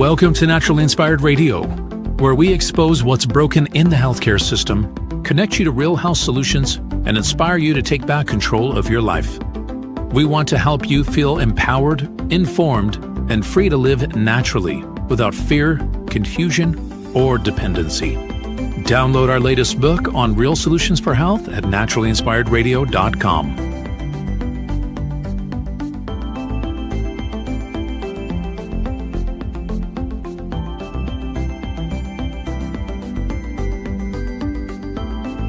Welcome to Naturally Inspired Radio, where we expose what's broken in the healthcare system, connect you to real health solutions, and inspire you to take back control of your life. We want to help you feel empowered, informed, and free to live naturally without fear, confusion, or dependency. Download our latest book on real solutions for health at naturallyinspiredradio.com.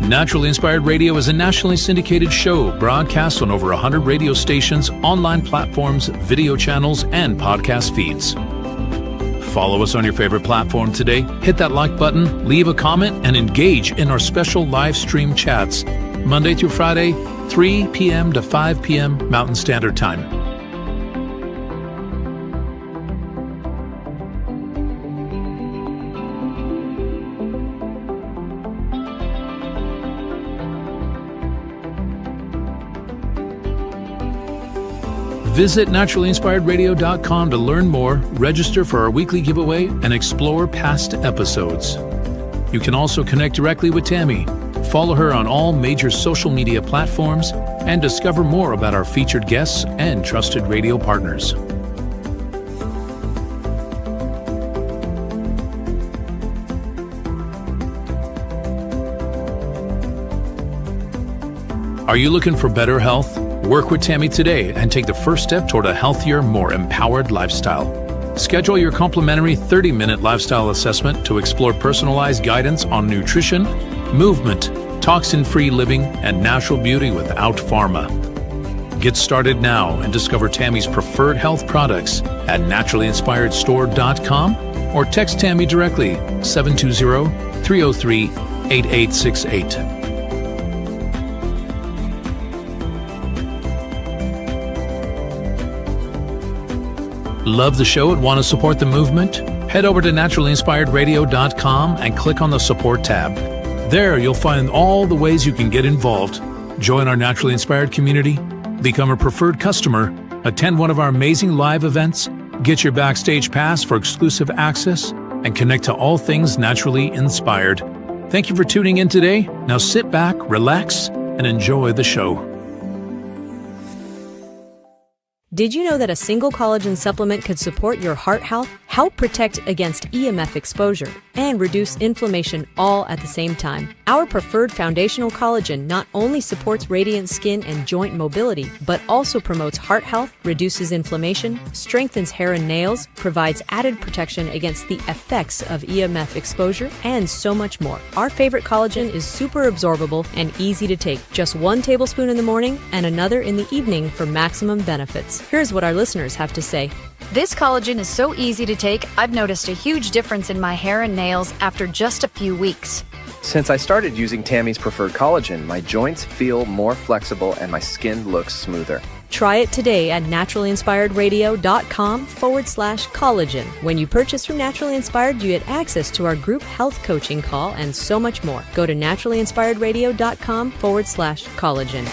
Naturally Inspired Radio is a nationally syndicated show broadcast on over 100 radio stations, online platforms, video channels, and podcast feeds. Follow us on your favorite platform today, hit that like button, leave a comment, and engage in our special live stream chats, Monday through Friday, 3 p.m. to 5 p.m. Mountain Standard Time. Visit naturallyinspiredradio.com to learn more, register for our weekly giveaway, and explore past episodes. You can also connect directly with Tammy, follow her on all major social media platforms, and discover more about our featured guests and trusted radio partners. Are you looking for better health? Work with Tammy today and take the first step toward a healthier, more empowered lifestyle. Schedule your complimentary 30-minute lifestyle assessment to explore personalized guidance on nutrition, movement, toxin-free living, and natural beauty without pharma. Get started now and discover Tammy's preferred health products at naturallyinspiredstore.com or text Tammy directly 720-303-8868. Love the show and want to support the movement? Head over to naturallyinspiredradio.com and click on the support tab. There you'll find all the ways you can get involved. Join our Naturally Inspired community, become a preferred customer, attend one of our amazing live events, get your backstage pass for exclusive access, and connect to all things naturally inspired. Thank you for tuning in today. Now sit back, relax, and enjoy the show. Did you know that a single collagen supplement could support your heart health, help protect against EMF exposure, and reduce inflammation all at the same time? Our preferred foundational collagen not only supports radiant skin and joint mobility, but also promotes heart health, reduces inflammation, strengthens hair and nails, provides added protection against the effects of EMF exposure, and so much more. Our favorite collagen is super absorbable and easy to take. Just 1 tablespoon in the morning and another in the evening for maximum benefits. Here's what our listeners have to say. This collagen is so easy to take, I've noticed a huge difference in my hair and nails after just a few weeks. Since I started using Tammy's preferred collagen, my joints feel more flexible and my skin looks smoother. Try it today at naturallyinspiredradio.com/collagen. When you purchase from Naturally Inspired, you get access to our group health coaching call and so much more. Go to naturallyinspiredradio.com/collagen.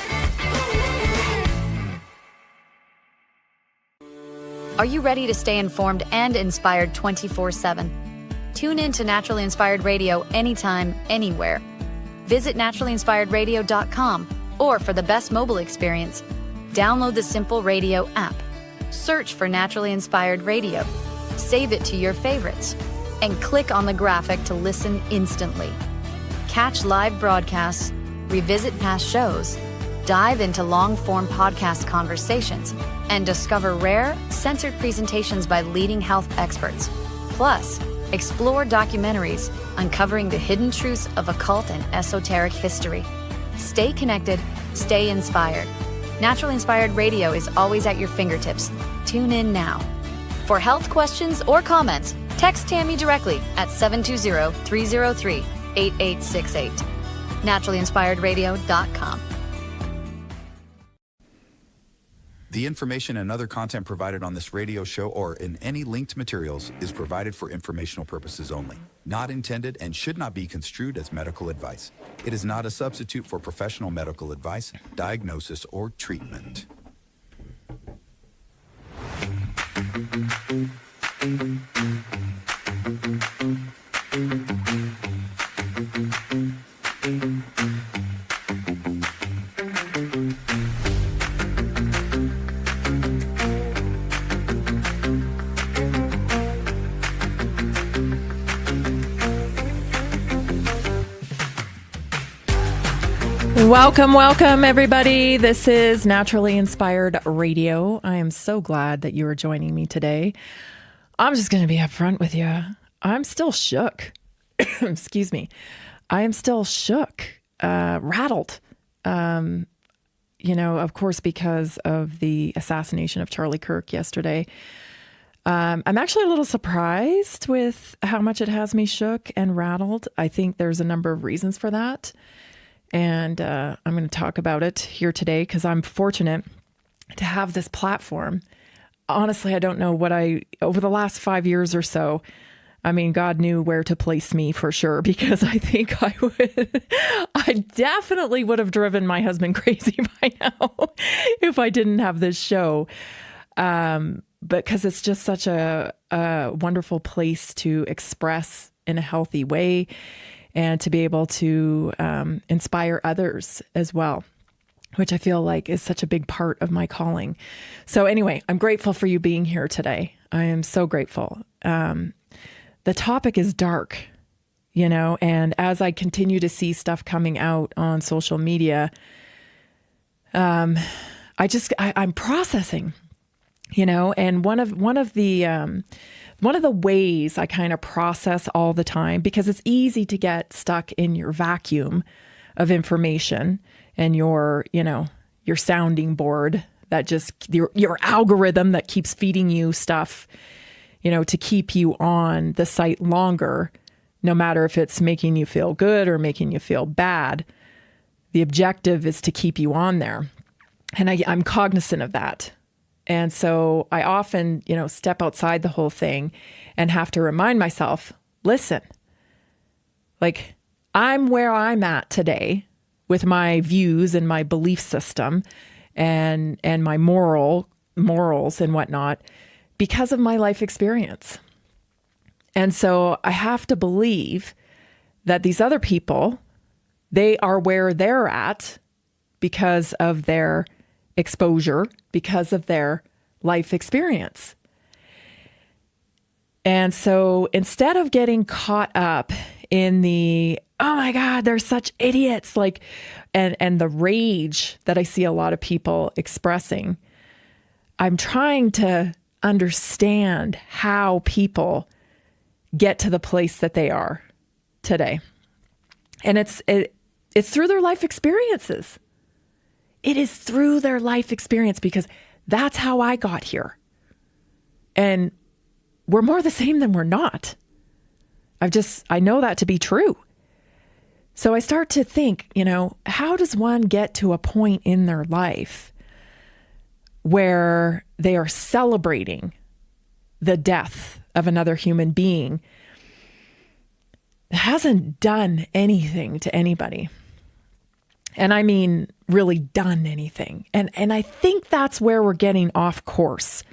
Are you ready to stay informed and inspired 24/7? Tune in to Naturally Inspired Radio anytime, anywhere. Visit naturallyinspiredradio.com, or for the best mobile experience, download the Simple Radio app. Search for Naturally Inspired Radio, save it to your favorites, and click on the graphic to listen instantly. Catch live broadcasts, revisit past shows, dive into long-form podcast conversations, and discover rare, censored presentations by leading health experts. Plus, explore documentaries uncovering the hidden truths of occult and esoteric history. Stay connected, stay inspired. Naturally Inspired Radio is always at your fingertips. Tune in now. For health questions or comments, text Tammy directly at 720-303-8868. naturallyinspiredradio.com. The information and other content provided on this radio show or in any linked materials is provided for informational purposes only, not intended and should not be construed as medical advice. It is not a substitute for professional medical advice, diagnosis, or treatment. Welcome, everybody. This is Naturally Inspired Radio. I am so glad that you are joining me today. I'm just going to be upfront with you. I'm still shook. Excuse me. I am still shook, rattled. Of course, because of the assassination of Charlie Kirk yesterday. I'm actually a little surprised with how much it has me shook and rattled. I think there's a number of reasons for that. And I'm going to talk about it here today because I'm fortunate to have this platform. Honestly, I don't know over the last 5 years or so, I mean, God knew where to place me for sure, because I think I definitely would have driven my husband crazy by now if I didn't have this show. Because it's just such a wonderful place to express in a healthy way and to be able to inspire others as well, which I feel like is such a big part of my calling. So anyway, I'm grateful for you being here today. I am so grateful. The topic is dark, and as I continue to see stuff coming out on social media, I'm processing, and one of the ways I kind of process all the time, because it's easy to get stuck in your vacuum of information and your sounding board that just your algorithm that keeps feeding you stuff, to keep you on the site longer, no matter if it's making you feel good or making you feel bad. The objective is to keep you on there. And I'm cognizant of that. And so I often, step outside the whole thing and have to remind myself, listen, like I'm where I'm at today with my views and my belief system and my morals and whatnot because of my life experience. And so I have to believe that these other people, they are where they're at because of their exposure, because of their life experience. And so instead of getting caught up in the, oh my God, they're such idiots, and the rage that I see a lot of people expressing, I'm trying to understand how people get to the place that they are today. And it's through their life experiences. It is through their life experience, because that's how I got here. And we're more the same than we're not. I know that to be true. So I start to think, how does one get to a point in their life where they are celebrating the death of another human being that hasn't done anything to anybody? And I mean, really done anything. And I think that's where we're getting off course.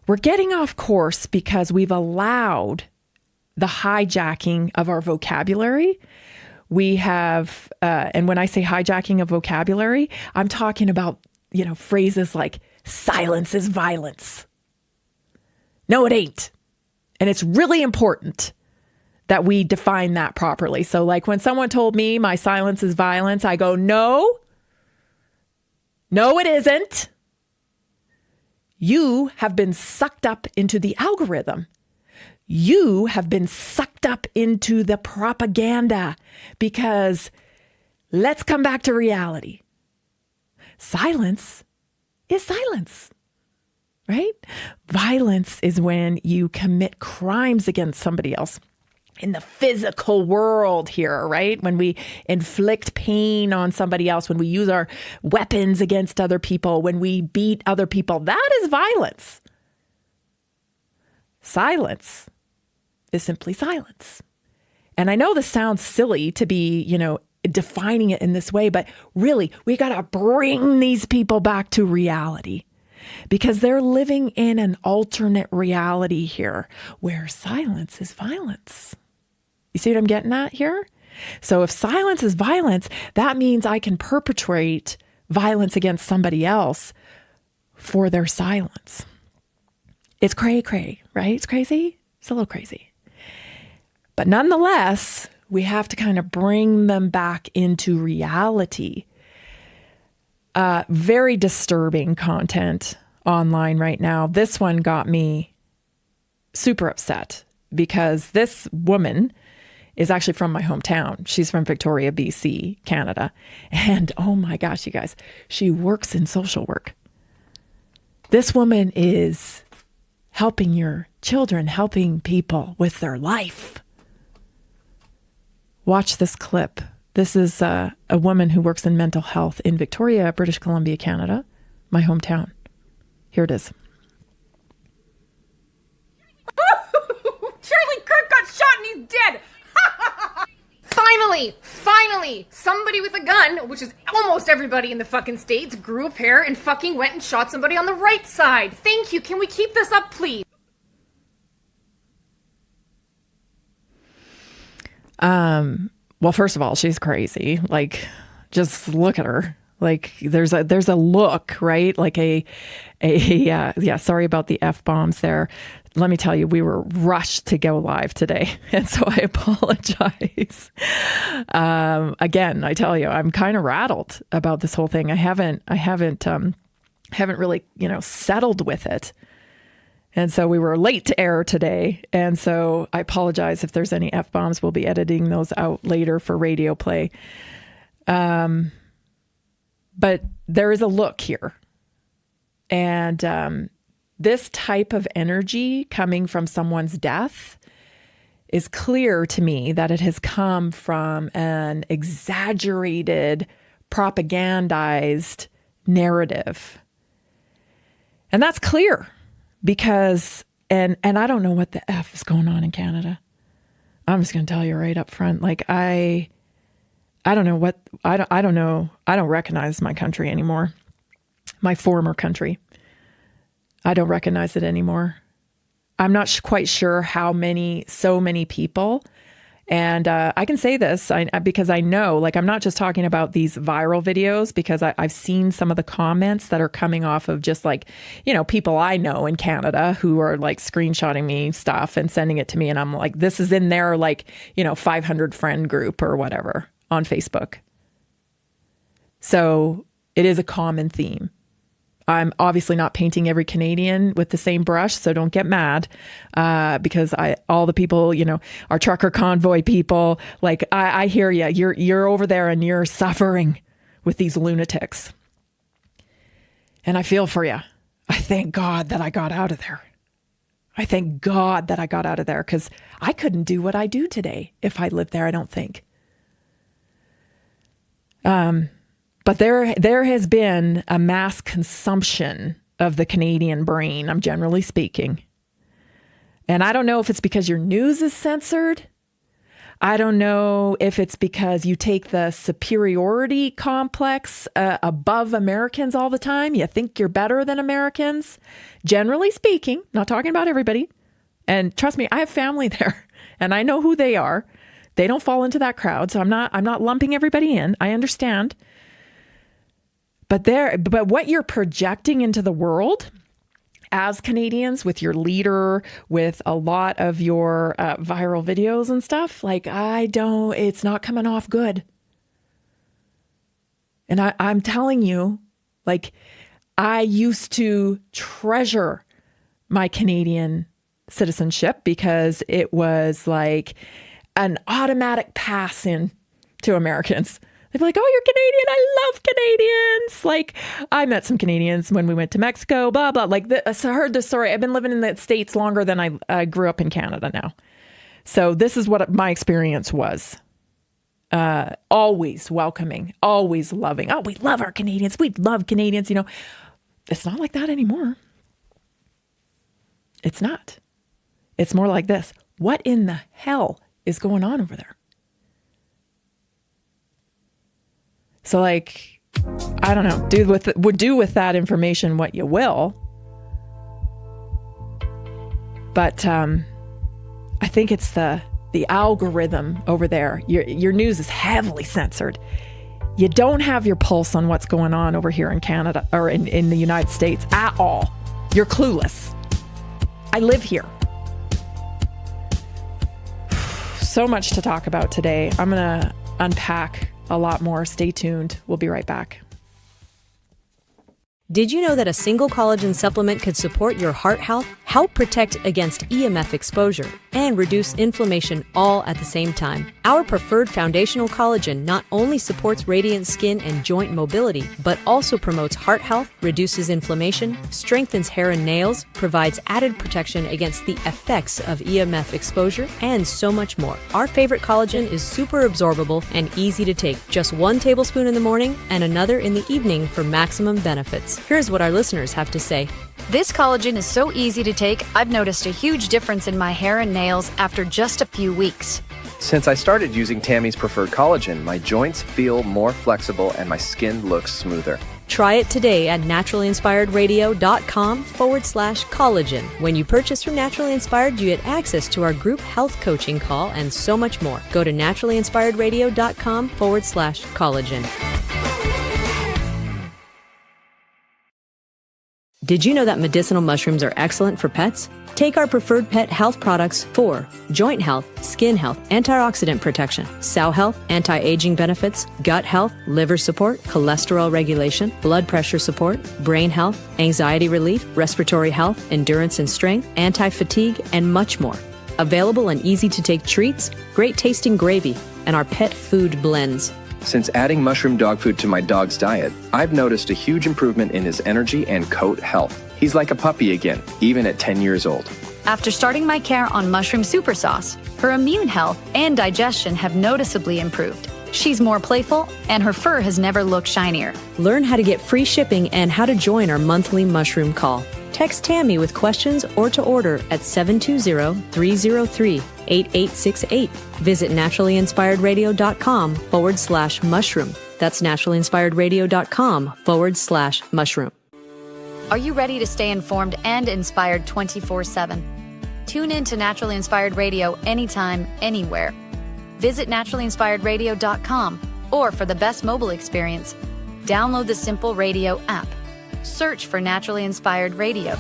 We're getting off course because we've allowed the hijacking of our vocabulary. We have, and when I say hijacking of vocabulary, I'm talking about, phrases like silence is violence. No, it ain't. And it's really important that we define that properly. So like when someone told me my silence is violence, I go, no, it isn't. You have been sucked up into the algorithm. You have been sucked up into the propaganda, because let's come back to reality. Silence is silence, right? Violence is when you commit crimes against somebody else in the physical world here, right? When we inflict pain on somebody else, when we use our weapons against other people, when we beat other people, that is violence. Silence is simply silence. And I know this sounds silly to be, defining it in this way, but really, we got to bring these people back to reality, because they're living in an alternate reality here where silence is violence. You see what I'm getting at here? So if silence is violence, that means I can perpetrate violence against somebody else for their silence. It's cray-cray, right? It's crazy. It's a little crazy. But nonetheless, we have to kind of bring them back into reality Very disturbing content online right now. This one got me super upset because this woman is actually from my hometown. She's from Victoria, BC, Canada. And oh my gosh, you guys, she works in social work. This woman is helping your children, helping people with their life. Watch this clip. This is a woman who works in mental health in Victoria, British Columbia, Canada, my hometown. Here it is. Charlie Kirk got shot and he's dead. Finally, somebody with a gun, which is almost everybody in the fucking States, grew a pair and fucking went and shot somebody on the right side. Thank you. Can we keep this up, please? Well, first of all, she's crazy. Like, just look at her. Like, there's a look, right? Like sorry about the F-bombs there. Let me tell you, we were rushed to go live today. And so I apologize. Again, I tell you, I'm kind of rattled about this whole thing. I haven't really, settled with it. And so we were late to air today. And so I apologize if there's any F-bombs. We'll be editing those out later for radio play. But there is a look here. And this type of energy coming from someone's death is clear to me that it has come from an exaggerated, propagandized narrative. And that's clear because, and I don't know what the F is going on in Canada. I'm just going to tell you right up front. Like, I don't know. I don't recognize my country anymore. My former country. I don't recognize it anymore. I'm not quite sure so many people. And I can say this because I know, like, I'm not just talking about these viral videos because I've seen some of the comments that are coming off of just like, people I know in Canada who are like screenshotting me stuff and sending it to me. And I'm like, this is in their 500 friend group or whatever on Facebook. So it is a common theme. I'm obviously not painting every Canadian with the same brush, so don't get mad because all the people, our trucker convoy people, like I hear you. You're over there and you're suffering with these lunatics, and I feel for you. I thank God that I got out of there. I thank God that I got out of there because I couldn't do what I do today if I lived there. I don't think. But there has been a mass consumption of the Canadian brain, I'm generally speaking. And I don't know if it's because your news is censored. I don't know if it's because you take the superiority complex above Americans all the time. You think you're better than Americans. Generally speaking, not talking about everybody. And trust me, I have family there and I know who they are. They don't fall into that crowd. So I'm not lumping everybody in. I understand. But what you're projecting into the world as Canadians with your leader, with a lot of your viral videos and stuff, it's not coming off good. And I'm telling you, I used to treasure my Canadian citizenship because it was like an automatic pass in to Americans. They'd be like, oh, you're Canadian. I love Canadians. I met some Canadians when we went to Mexico, blah, blah. I heard this story. I've been living in the States longer than I grew up in Canada now. So this is what my experience was. Always welcoming, always loving. Oh, we love our Canadians. We love Canadians. It's not like that anymore. It's not. It's more like this. What in the hell is going on over there? So I don't know, do with that information what you will. But I think it's the algorithm over there. Your news is heavily censored. You don't have your pulse on what's going on over here in Canada or in the United States at all. You're clueless. I live here. So much to talk about today. I'm going to unpack a lot more. Stay tuned. We'll be right back. Did you know that a single collagen supplement could support your heart health, help protect against EMF exposure, and reduce inflammation all at the same time? Our preferred foundational collagen not only supports radiant skin and joint mobility, but also promotes heart health, reduces inflammation, strengthens hair and nails, provides added protection against the effects of EMF exposure, and so much more. Our favorite collagen is super absorbable and easy to take. Just 1 tablespoon in the morning and another in the evening for maximum benefits. Here's what our listeners have to say. This collagen is so easy to take, I've noticed a huge difference in my hair and nails after just a few weeks. Since I started using Tammy's preferred collagen, my joints feel more flexible and my skin looks smoother. Try it today at naturallyinspiredradio.com/collagen. When you purchase from Naturally Inspired, you get access to our group health coaching call and so much more. Go to naturallyinspiredradio.com/collagen. Did you know that medicinal mushrooms are excellent for pets? Take our preferred pet health products for joint health, skin health, antioxidant protection, sow health, anti-aging benefits, gut health, liver support, cholesterol regulation, blood pressure support, brain health, anxiety relief, respiratory health, endurance and strength, anti-fatigue, and much more. Available in easy-to-take treats, great tasting gravy, and our pet food blends. Since adding mushroom dog food to my dog's diet, I've noticed a huge improvement in his energy and coat health. He's like a puppy again, even at 10 years old. After starting my care on mushroom super sauce, her immune health and digestion have noticeably improved. She's more playful, and her fur has never looked shinier. Learn how to get free shipping and how to join our monthly mushroom call. Text Tammy with questions or to order at 720-303-8868. Visit naturallyinspiredradio.com/mushroom. That's naturallyinspiredradio.com/mushroom. Are you ready to stay informed and inspired 24/7? Tune in to Naturally Inspired Radio anytime, anywhere. Visit naturallyinspiredradio.com, or for the best mobile experience, download the Simple Radio app. Search for Naturally Inspired Radio,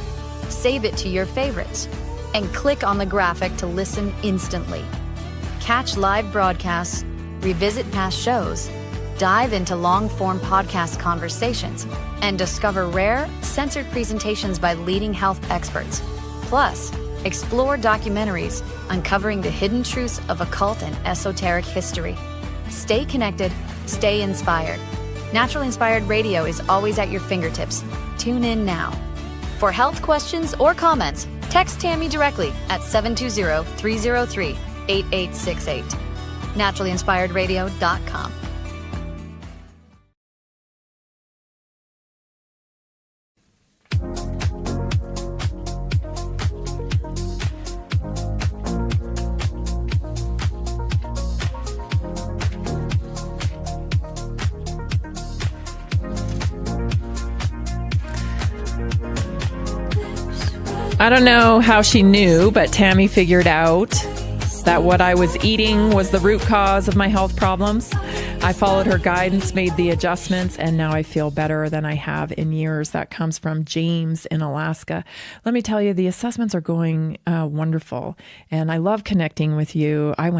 save it to your favorites, and click on the graphic to listen instantly. Catch live broadcasts, revisit past shows, dive into long-form podcast conversations, and discover rare, censored presentations by leading health experts. Plus, explore documentaries uncovering the hidden truths of occult and esoteric history. Stay connected, stay inspired. Naturally Inspired Radio is always at your fingertips. Tune in now. For health questions or comments, text Tammy directly at 720-303-8868. naturallyinspiredradio.com. I don't know how she knew, but Tammy figured out that what I was eating was the root cause of my health problems. I followed her guidance, made the adjustments, and now I feel better than I have in years. That comes from James in Alaska. Let me tell you, the assessments are going wonderful, and I love connecting with you. I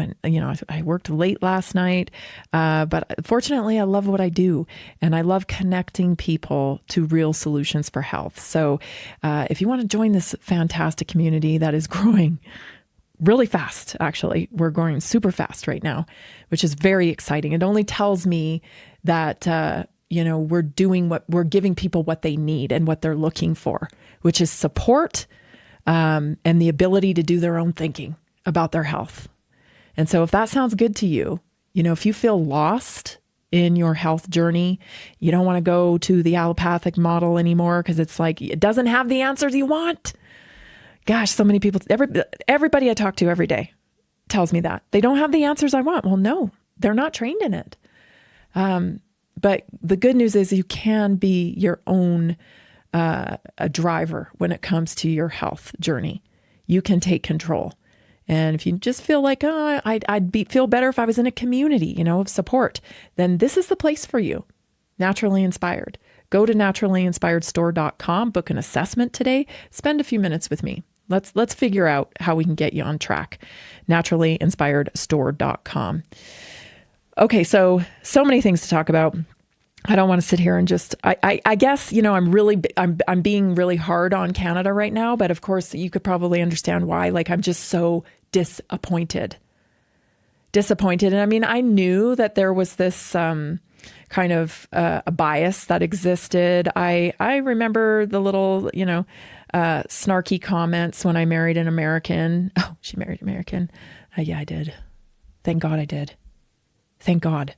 worked late last night, but fortunately, I love what I do, and I love connecting people to real solutions for health. So if you want to join this fantastic community that is growing really fast, actually. We're growing super fast right now, which is very exciting. It only tells me that, we're giving people what they need and what they're looking for, which is support and the ability to do their own thinking about their health. And so if that sounds good to you, if you feel lost in your health journey, you don't want to go to the allopathic model anymore because it's like, it doesn't have the answers you want. Gosh, so many people, everybody I talk to every day tells me that. They don't have the answers I want. Well, no, they're not trained in it. But the good news is you can be your own a driver when it comes to your health journey. You can take control. And if you just feel like, feel better if I was in a community, of support, then this is the place for you. Naturally Inspired. Go to naturallyinspiredstore.com, book an assessment today, spend a few minutes with me. Let's figure out how we can get you on track. naturallyinspiredstore.com. Okay, so many things to talk about. I don't want to sit here and just, I guess, I'm being really hard on Canada right now, but of course you could probably understand why. Like, I'm just so disappointed. And I mean, I knew that there was this kind of a bias that existed. I remember the little, snarky comments when I married an American. Oh, she married an American. Yeah, I did. Thank God I did. Thank God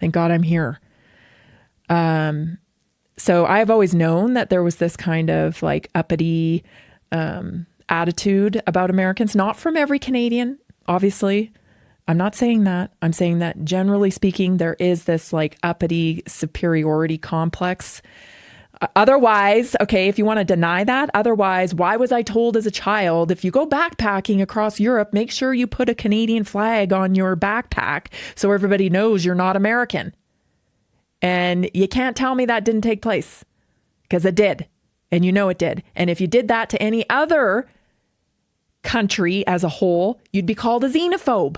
I'm here. So I've always known that there was this kind of like uppity attitude about Americans, not from every Canadian, obviously. I'm not saying that. I'm saying that generally speaking, there is this like uppity superiority complex. Otherwise, okay, if you want to deny that, otherwise, why was I told as a child, if you go backpacking across Europe, make sure you put a Canadian flag on your backpack so everybody knows you're not American? And you can't tell me that didn't take place, because it did. And you know it did. And if you did that to any other country as a whole, you'd be called a xenophobe.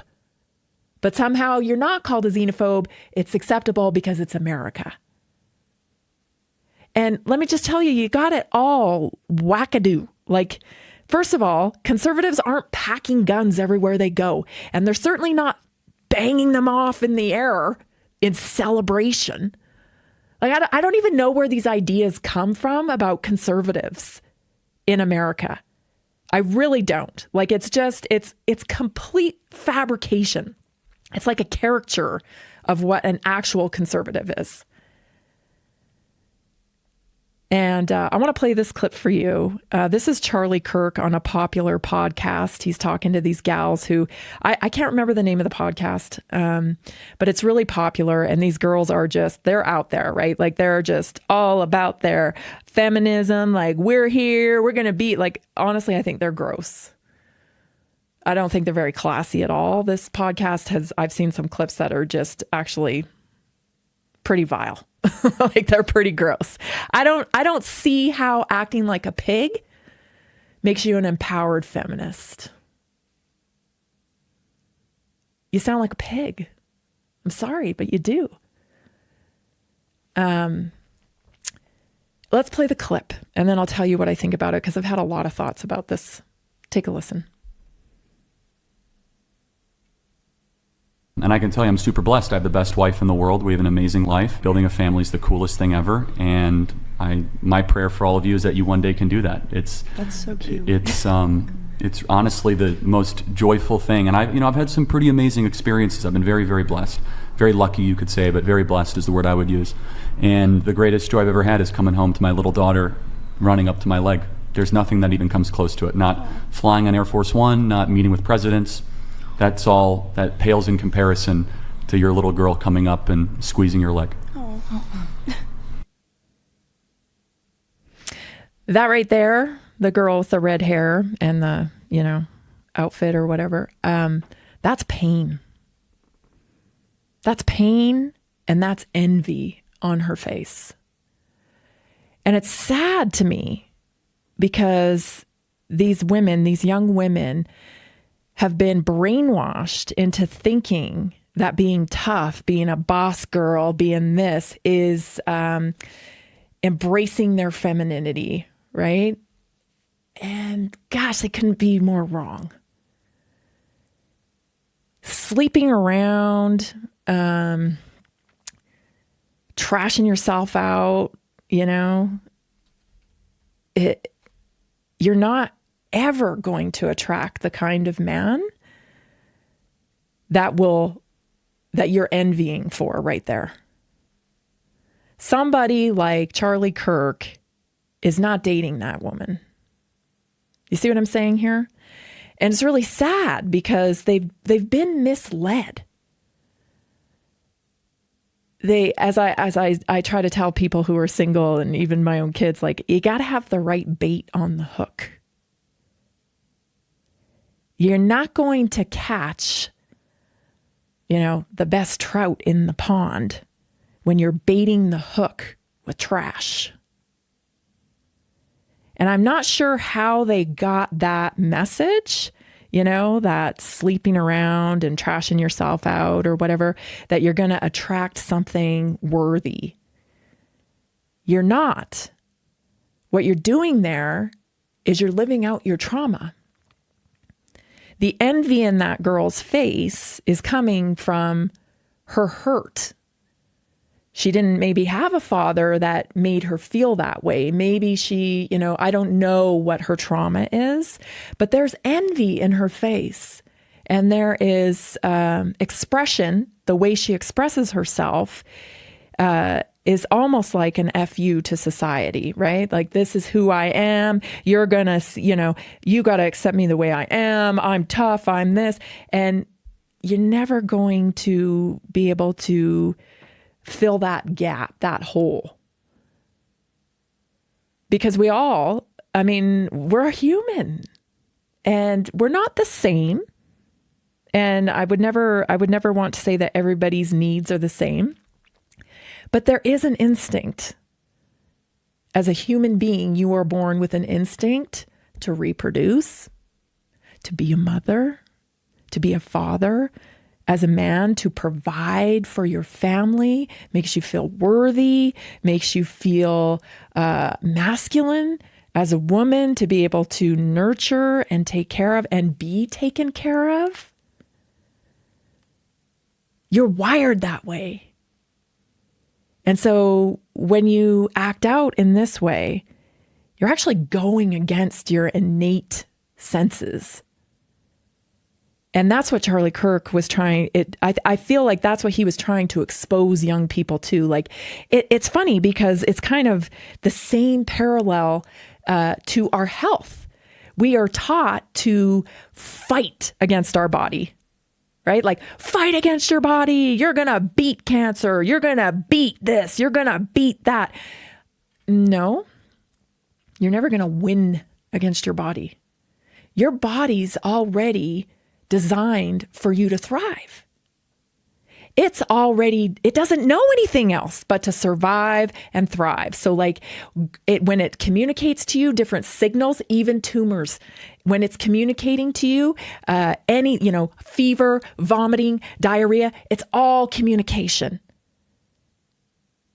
But somehow you're not called a xenophobe. It's acceptable because it's America. And let me just tell you, you got it all wackadoo. Like, first of all, conservatives aren't packing guns everywhere they go. And they're certainly not banging them off in the air in celebration. Like, I don't even know where these ideas come from about conservatives in America. I really don't. Like, it's complete fabrication. It's like a caricature of what an actual conservative is. And I want to play this clip for you. This is Charlie Kirk on a popular podcast. He's talking to these gals who, I can't remember the name of the podcast, but it's really popular. And these girls are they're out there, right? Like, they're just all about their feminism. Like, we're here, we're going to be like, honestly, I think they're gross. I don't think they're very classy at all. This podcast I've seen some clips that are just actually pretty vile. Like, they're pretty gross. I don't see how acting like a pig makes you an empowered feminist. You sound like a pig. I'm sorry, but you do. Let's play the clip, and then I'll tell you what I think about it, because I've had a lot of thoughts about this. Take a listen. And I can tell you, I'm super blessed. I have the best wife in the world. We have an amazing life. Building a family is the coolest thing ever. And my prayer for all of you is that you one day can do that. That's so cute. It's honestly the most joyful thing. And I've had some pretty amazing experiences. I've been very, very blessed. Very lucky, you could say, but very blessed is the word I would use. And the greatest joy I've ever had is coming home to my little daughter running up to my leg. There's nothing that even comes close to it. Not flying on Air Force One, not meeting with presidents. That pales in comparison to your little girl coming up and squeezing your leg. Oh. That right there, the girl with the red hair and the, outfit or whatever, that's pain. That's pain, and that's envy on her face. And it's sad to me because these young women, have been brainwashed into thinking that being tough, being a boss girl, being this is embracing their femininity, right? And gosh, they couldn't be more wrong. Sleeping around, trashing yourself out, you're not ever going to attract the kind of man that you're envying for right there. Somebody like Charlie Kirk is not dating that woman. You see what I'm saying here? And it's really sad because they've been misled. As I try to tell people who are single and even my own kids, like, you got to have the right bait on the hook. You're not going to catch, the best trout in the pond when you're baiting the hook with trash. And I'm not sure how they got that message, that sleeping around and trashing yourself out or whatever, that you're going to attract something worthy. You're not. What you're doing there is you're living out your trauma. The envy in that girl's face is coming from her hurt. She didn't maybe have a father that made her feel that way. Maybe she, I don't know what her trauma is, but there's envy in her face. And there is expression, the way she expresses herself is almost like an FU to society, right? Like, this is who I am. You're going to, you got to accept me the way I am. I'm tough. I'm this. And you're never going to be able to fill that gap, that hole. Because we're human and we're not the same. And I would never want to say that everybody's needs are the same. But there is an instinct. As a human being, you are born with an instinct to reproduce, to be a mother, to be a father, as a man, to provide for your family, makes you feel worthy, makes you feel masculine. As a woman, to be able to nurture and take care of and be taken care of. You're wired that way. And so when you act out in this way, you're actually going against your innate senses. And that's what Charlie Kirk was trying. I feel like that's what he was trying to expose young people to. Like, it's funny because it's kind of the same parallel to our health. We are taught to fight against our body. Right? Like, fight against your body. You're going to beat cancer. You're going to beat this. You're going to beat that. No, you're never going to win against your body. Your body's already designed for you to thrive. It doesn't know anything else but to survive and thrive. So when it communicates to you different signals, even tumors, when it's communicating to you, any, fever, vomiting, diarrhea, it's all communication.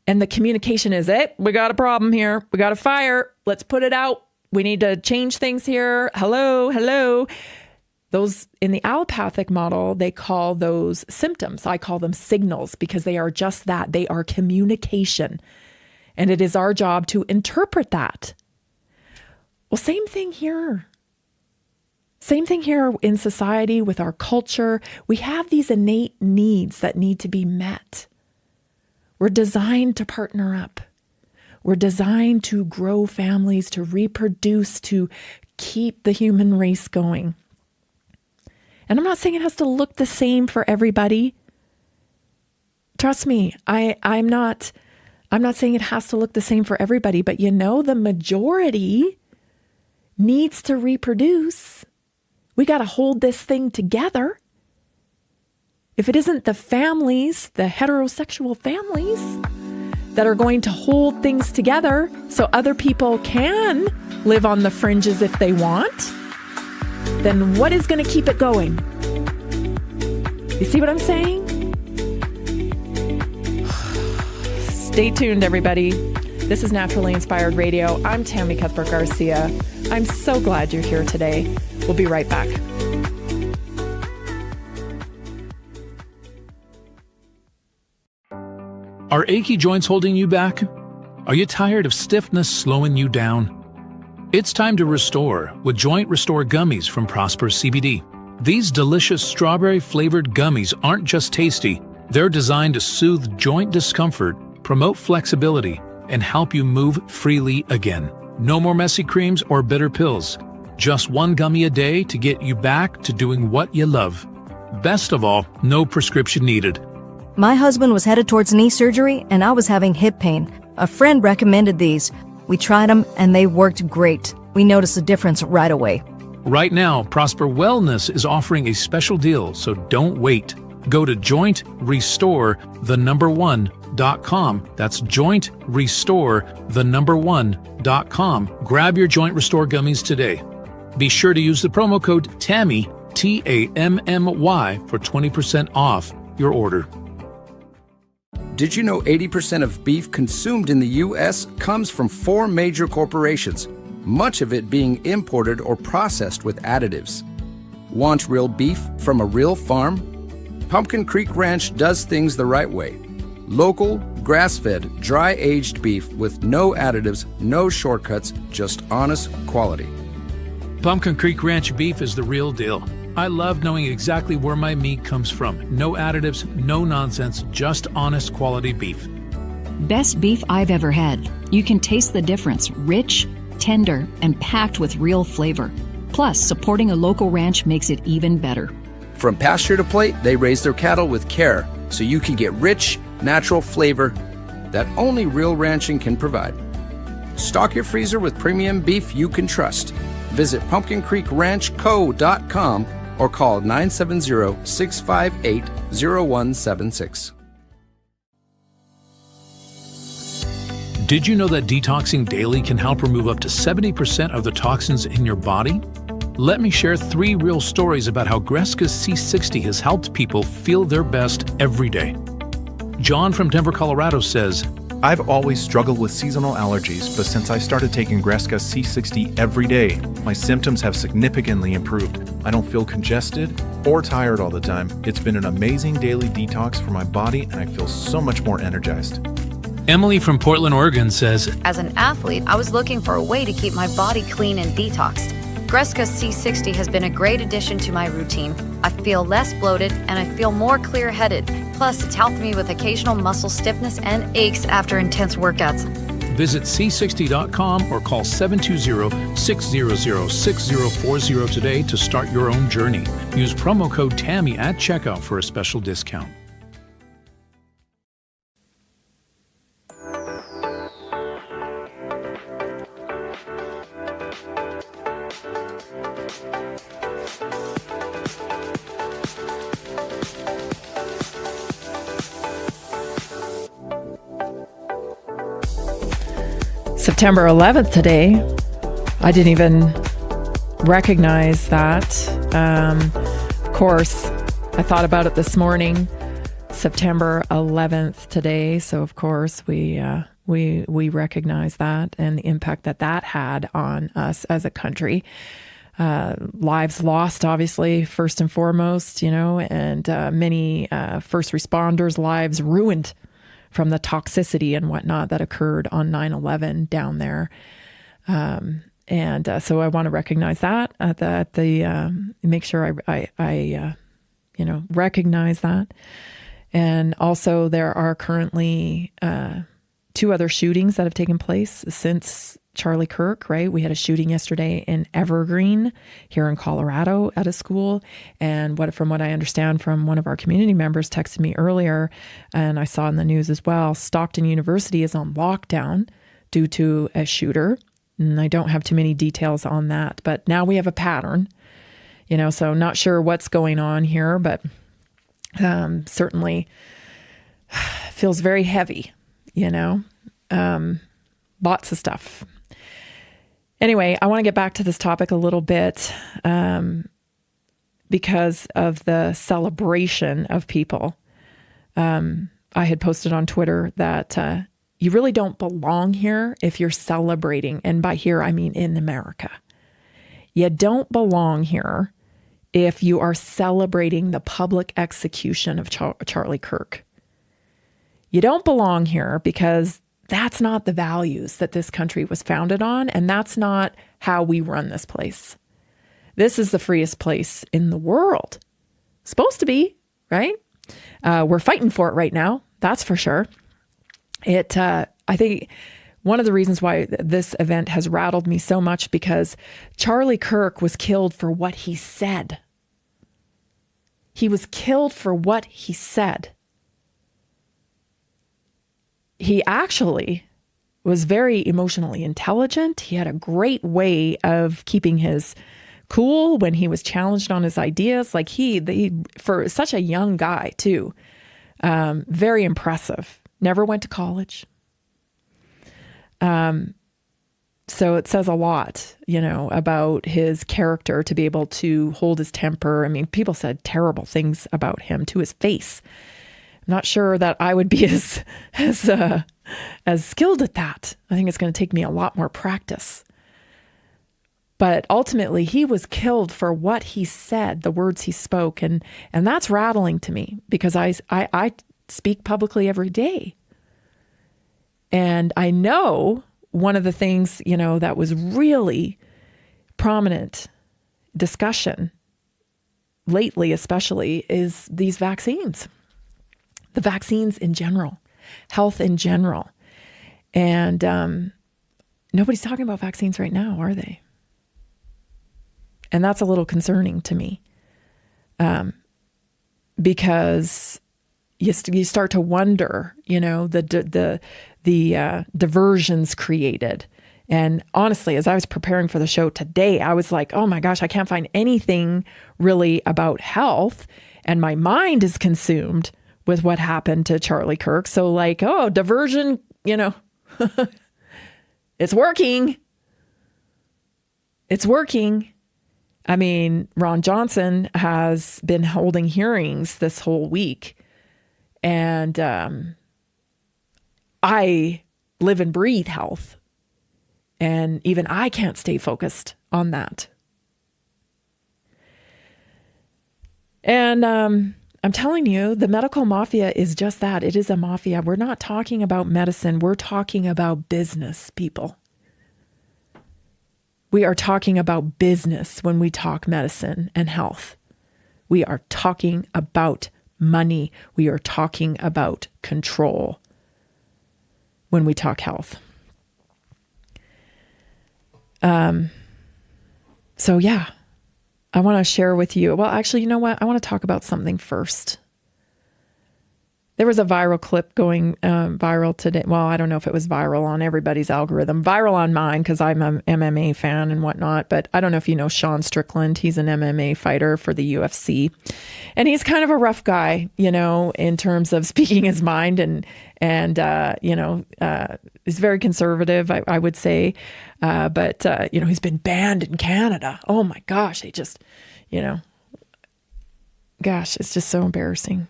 And the communication is, we got a problem here. We got a fire. Let's put it out. We need to change things here. Hello. Those in the allopathic model, they call those symptoms. I call them signals because they are just that. They are communication. And it is our job to interpret that. Well, same thing here. Same thing here in society with our culture. We have these innate needs that need to be met. We're designed to partner up. We're designed to grow families, to reproduce, to keep the human race going. And I'm not saying it has to look the same for everybody. Trust me, I'm not saying it has to look the same for everybody, but the majority needs to reproduce. We got to hold this thing together. If it isn't the families, the heterosexual families that are going to hold things together so other people can live on the fringes if they want, then what is going to keep it going? You see what I'm saying? Stay tuned, everybody. This is Naturally Inspired Radio. I'm Tammy Cuthbert Garcia. I'm so glad you're here today. We'll be right back. Are achy joints holding you back? Are you tired of stiffness slowing you down? It's time to restore with Joint Restore Gummies from Prosper CBD. These delicious strawberry-flavored gummies aren't just tasty. They're designed to soothe joint discomfort, promote flexibility, and help you move freely again. No more messy creams or bitter pills. Just one gummy a day to get you back to doing what you love. Best of all, no prescription needed. My husband was headed towards knee surgery, and I was having hip pain. A friend recommended these. We tried them, and they worked great. We noticed a difference right away. Right now, Prosper Wellness is offering a special deal, so don't wait. Go to jointrestore1.com. That's jointrestore1.com. Grab your Joint Restore gummies today. Be sure to use the promo code TAMMY, TAMMY, for 20% off your order. Did you know 80% of beef consumed in the U.S. comes from 4 major corporations, much of it being imported or processed with additives? Want real beef from a real farm? Pumpkin Creek Ranch does things the right way. Local, grass-fed, dry-aged beef with no additives, no shortcuts, just honest quality. Pumpkin Creek Ranch beef is the real deal. I love knowing exactly where my meat comes from. No additives, no nonsense, just honest quality beef. Best beef I've ever had. You can taste the difference. Rich, tender, and packed with real flavor. Plus, supporting a local ranch makes it even better. From pasture to plate, they raise their cattle with care, so you can get rich, natural flavor that only real ranching can provide. Stock your freezer with premium beef you can trust. Visit pumpkincreekranchco.com or call 970-658-0176. Did you know that detoxing daily can help remove up to 70% of the toxins in your body? Let me share 3 real stories about how Greska's C60 has helped people feel their best every day. John from Denver, Colorado says, I've always struggled with seasonal allergies, but since I started taking Greska C60 every day, my symptoms have significantly improved. I don't feel congested or tired all the time. It's been an amazing daily detox for my body, and I feel so much more energized. Emily from Portland, Oregon says, As an athlete, I was looking for a way to keep my body clean and detoxed. Greska C60 has been a great addition to my routine. I feel less bloated and I feel more clear-headed. Plus, it's helped me with occasional muscle stiffness and aches after intense workouts. Visit c60.com or call 720-600-6040 today to start your own journey. Use promo code Tammy at checkout for a special discount. September 11th today. I didn't even recognize that. Of course, I thought about it this morning. September 11th today. So of course we recognize that and the impact that that had on us as a country. Lives lost, obviously, first and foremost, and many first responders' lives ruined from the toxicity and whatnot that occurred on 9/11 down there. So I want to recognize that make sure I recognize that. And also there are currently 2 other shootings that have taken place since Charlie Kirk, right? We had a shooting yesterday in Evergreen here in Colorado at a school. And from what I understand from one of our community members texted me earlier, and I saw in the news as well, Stockton University is on lockdown due to a shooter. And I don't have too many details on that, but now we have a pattern, so not sure what's going on here, but certainly feels very heavy, lots of stuff. Anyway, I want to get back to this topic a little bit because of the celebration of people. I had posted on Twitter that you really don't belong here if you're celebrating. And by here, I mean in America. You don't belong here if you are celebrating the public execution of Charlie Kirk. You don't belong here because that's not the values that this country was founded on, and that's not how we run this place. This is the freest place in the world. Supposed to be, right? We're fighting for it right now, that's for sure. I think one of the reasons why this event has rattled me so much because Charlie Kirk was killed for what he said. He was killed for what he said. He actually was very emotionally intelligent. He had a great way of keeping his cool when he was challenged on his ideas. Like he for such a young guy too, very impressive. Never went to college. So it says a lot, about his character to be able to hold his temper. I mean, people said terrible things about him to his face. not sure that I would be as skilled at that. I think it's going to take me a lot more practice. But ultimately, he was killed for what he said, the words he spoke. And that's rattling to me because I speak publicly every day. And I know one of the things, that was really prominent discussion lately, especially, is these vaccines, the vaccines in general, health in general. And nobody's talking about vaccines right now, are they? And that's a little concerning to me, because you start to wonder, the diversions created. And honestly, as I was preparing for the show today, I was like, oh my gosh, I can't find anything really about health. And my mind is consumed with what happened to Charlie Kirk. So like, oh, diversion, it's working. It's working. I mean, Ron Johnson has been holding hearings this whole week. And I live and breathe health. And even I can't stay focused on that. And I'm telling you, the medical mafia is just that. It is a mafia. We're not talking about medicine. We're talking about business, people. We are talking about business when we talk medicine and health. We are talking about money. We are talking about control when we talk health. So yeah, I want to share with you. Well, actually, you know what? I want to talk about something first. There was a viral clip going viral today. Well, I don't know if it was viral on everybody's algorithm. Viral on mine because I'm an MMA fan and whatnot. But I don't know if you know Sean Strickland. He's an MMA fighter for the UFC. And he's kind of a rough guy, in terms of speaking his mind. And he's very conservative, I would say. But he's been banned in Canada. Oh, my gosh. They just, gosh, it's just so embarrassing.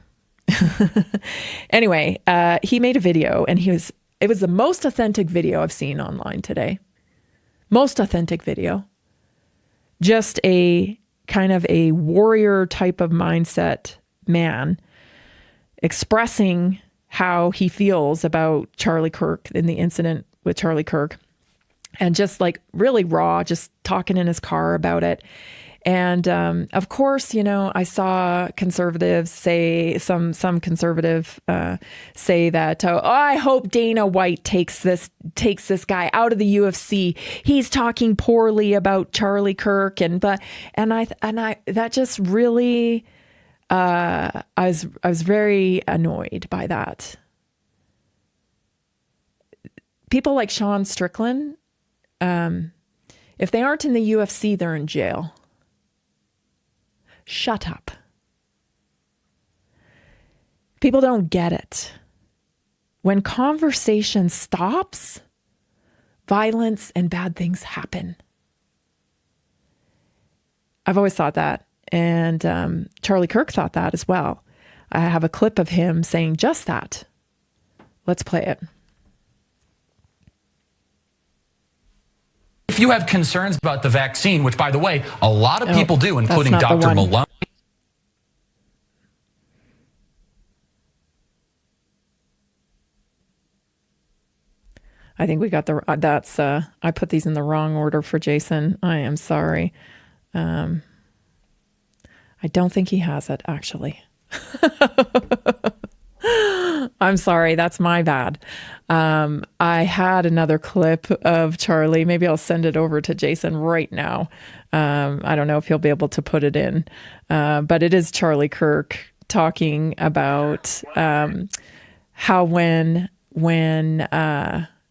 Anyway, he made a video and it was the most authentic video I've seen online today. Most authentic video. Just a kind of a warrior type of mindset man expressing how he feels about Charlie Kirk and the incident with Charlie Kirk. And just like really raw, just talking in his car about it. And of course, I saw conservatives say, some conservative say that, I hope Dana White takes this guy out of the UFC. He's talking poorly about Charlie Kirk, and I that just really I was very annoyed by that. People like Sean Strickland, if they aren't in the UFC, they're in jail. Shut up. People don't get it. When conversation stops, violence and bad things happen. I've always thought that. And Charlie Kirk thought that as well. I have a clip of him saying just that. Let's play it. If you have concerns about the vaccine, which, by the way, a lot of people do, including Dr. Malone. I think we got I put these in the wrong order for Jason. I am sorry. I don't think he has it, actually. I'm sorry. That's my bad. I had another clip of Charlie. Maybe I'll send it over to Jason right now. I don't know if he'll be able to put it in. But it is Charlie Kirk talking about how when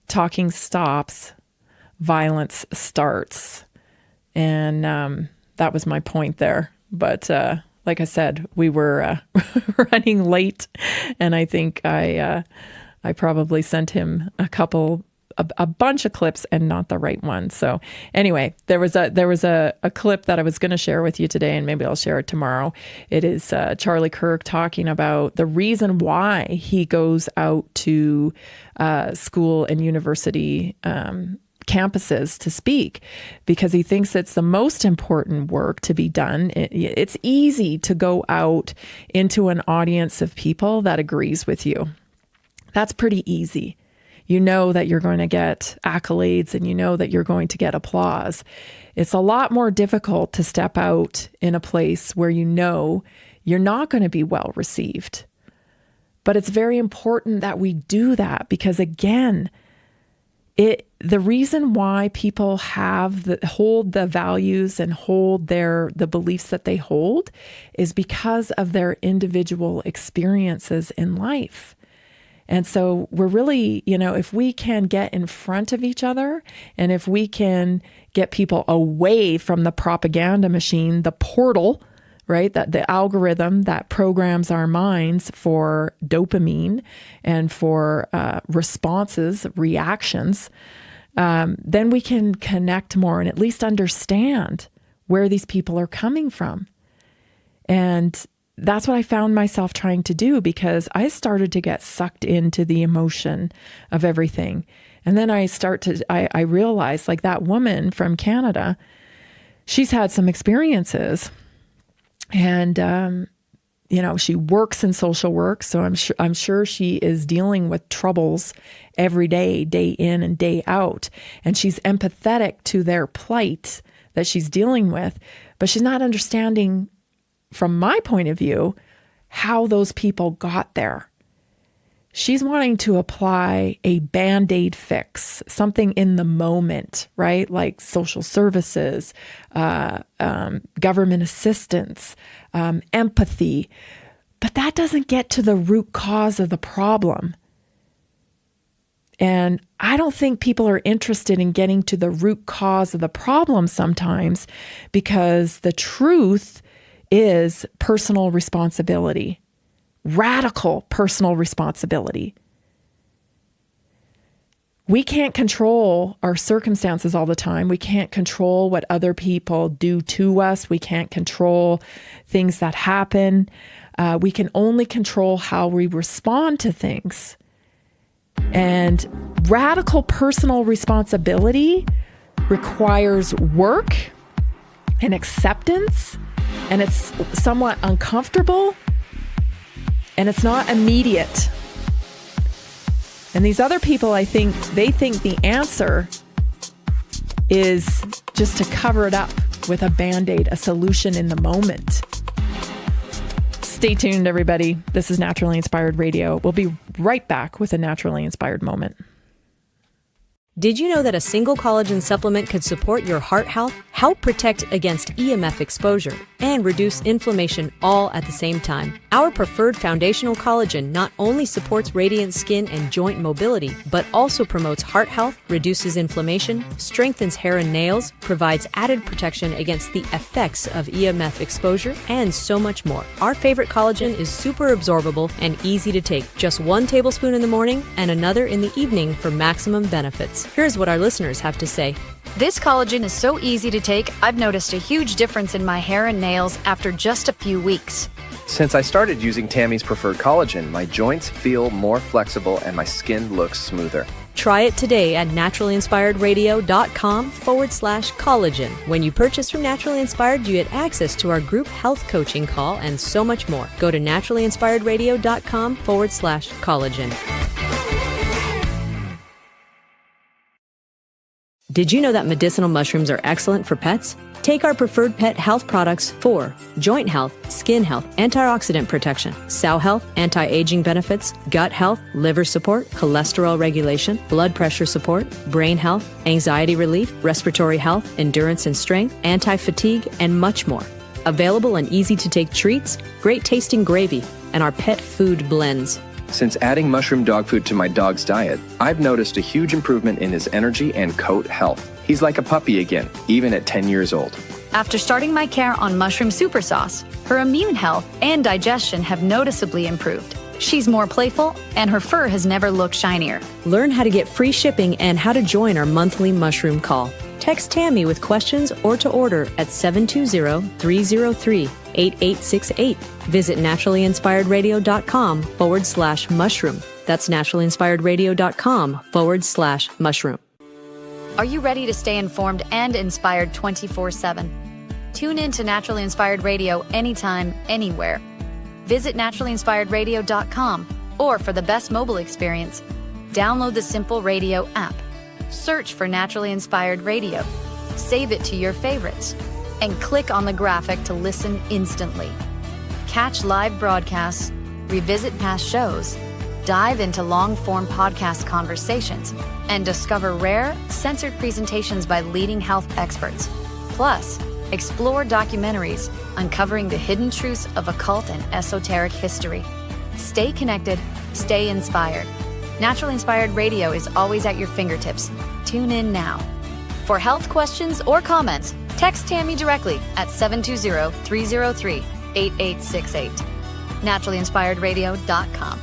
talking stops, violence starts. And that was my point there. But like I said, we were running late, and I think I probably sent him a couple a bunch of clips and not the right one. So anyway, there was a clip that I was going to share with you today, and maybe I'll share it tomorrow. It is Charlie Kirk talking about the reason why he goes out to school and university campuses to speak, because he thinks it's the most important work to be done. It's easy to go out into an audience of people that agrees with you. That's pretty easy. You know that you're going to get accolades and you know that you're going to get applause. It's a lot more difficult to step out in a place where you know you're not going to be well received. But it's very important that we do that, because again, the reason why people hold the values and hold the beliefs that they hold is because of their individual experiences in life. And so we're really, if we can get in front of each other, and if we can get people away from the propaganda machine, the portal, right, that the algorithm that programs our minds for dopamine and for responses, reactions, then we can connect more and at least understand where these people are coming from. And that's what I found myself trying to do, because I started to get sucked into the emotion of everything. And then I realized, like that woman from Canada, she's had some experiences, and, she works in social work. So I'm sure she is dealing with troubles every day, day in and day out. And she's empathetic to their plight that she's dealing with, but she's not understanding, from my point of view, how those people got there. She's wanting to apply a Band-Aid fix, something in the moment, right? Like social services, government assistance, empathy. But that doesn't get to the root cause of the problem. And I don't think people are interested in getting to the root cause of the problem sometimes, because the truth is personal responsibility, radical personal responsibility. We can't control our circumstances all the time. We can't control what other people do to us. We can't control things that happen. We can only control how we respond to things. And radical personal responsibility requires work and acceptance. And it's somewhat uncomfortable, and it's not immediate. And these other people, I think, they think the answer is just to cover it up with a Band-Aid, a solution in the moment. Stay tuned, everybody. This is Naturally Inspired Radio. We'll be right back with a Naturally Inspired moment. Did you know that a single collagen supplement could support your heart health, help protect against EMF exposure, and reduce inflammation all at the same time? Our preferred foundational collagen not only supports radiant skin and joint mobility, but also promotes heart health, reduces inflammation, strengthens hair and nails, provides added protection against the effects of EMF exposure, and so much more. Our favorite collagen is super absorbable and easy to take. Just 1 tablespoon in the morning and another in the evening for maximum benefits. Here's what our listeners have to say. This collagen is so easy to take, I've noticed a huge difference in my hair and nails after just a few weeks. Since I started using Tammy's preferred collagen, my joints feel more flexible and my skin looks smoother. Try it today at naturalinspiredradio.com/collagen. When you purchase from Naturally Inspired, you get access to our group health coaching call and so much more. Go to naturalinspiredradio.com/collagen. Did you know that medicinal mushrooms are excellent for pets? Take our preferred pet health products for joint health, skin health, antioxidant protection, cell health, anti-aging benefits, gut health, liver support, cholesterol regulation, blood pressure support, brain health, anxiety relief, respiratory health, endurance and strength, anti-fatigue, and much more. Available in easy-to-take treats, great-tasting gravy, and our pet food blends. Since adding mushroom dog food to my dog's diet, I've noticed a huge improvement in his energy and coat health. He's like a puppy again, even at 10 years old. After starting my care on mushroom super sauce, her immune health and digestion have noticeably improved. She's more playful, and her fur has never looked shinier. Learn how to get free shipping and how to join our monthly mushroom call. Text Tammy with questions or to order at 720-303-8868. Visit naturallyinspiredradio.com/mushroom. That's naturallyinspiredradio.com/mushroom. Are you ready to stay informed and inspired 24/7? Tune in to Naturally Inspired Radio anytime, anywhere. Visit naturallyinspiredradio.com, or for the best mobile experience, download the Simple Radio app. Search for Naturally Inspired Radio, save it to your favorites, and click on the graphic to listen instantly. Catch live broadcasts, revisit past shows, dive into long-form podcast conversations, and discover rare, censored presentations by leading health experts. Plus, explore documentaries uncovering the hidden truths of occult and esoteric history. Stay connected, stay inspired. Naturally Inspired Radio is always at your fingertips. Tune in now. For health questions or comments, text Tammy directly at 720-303-8868. naturallyinspiredradio.com.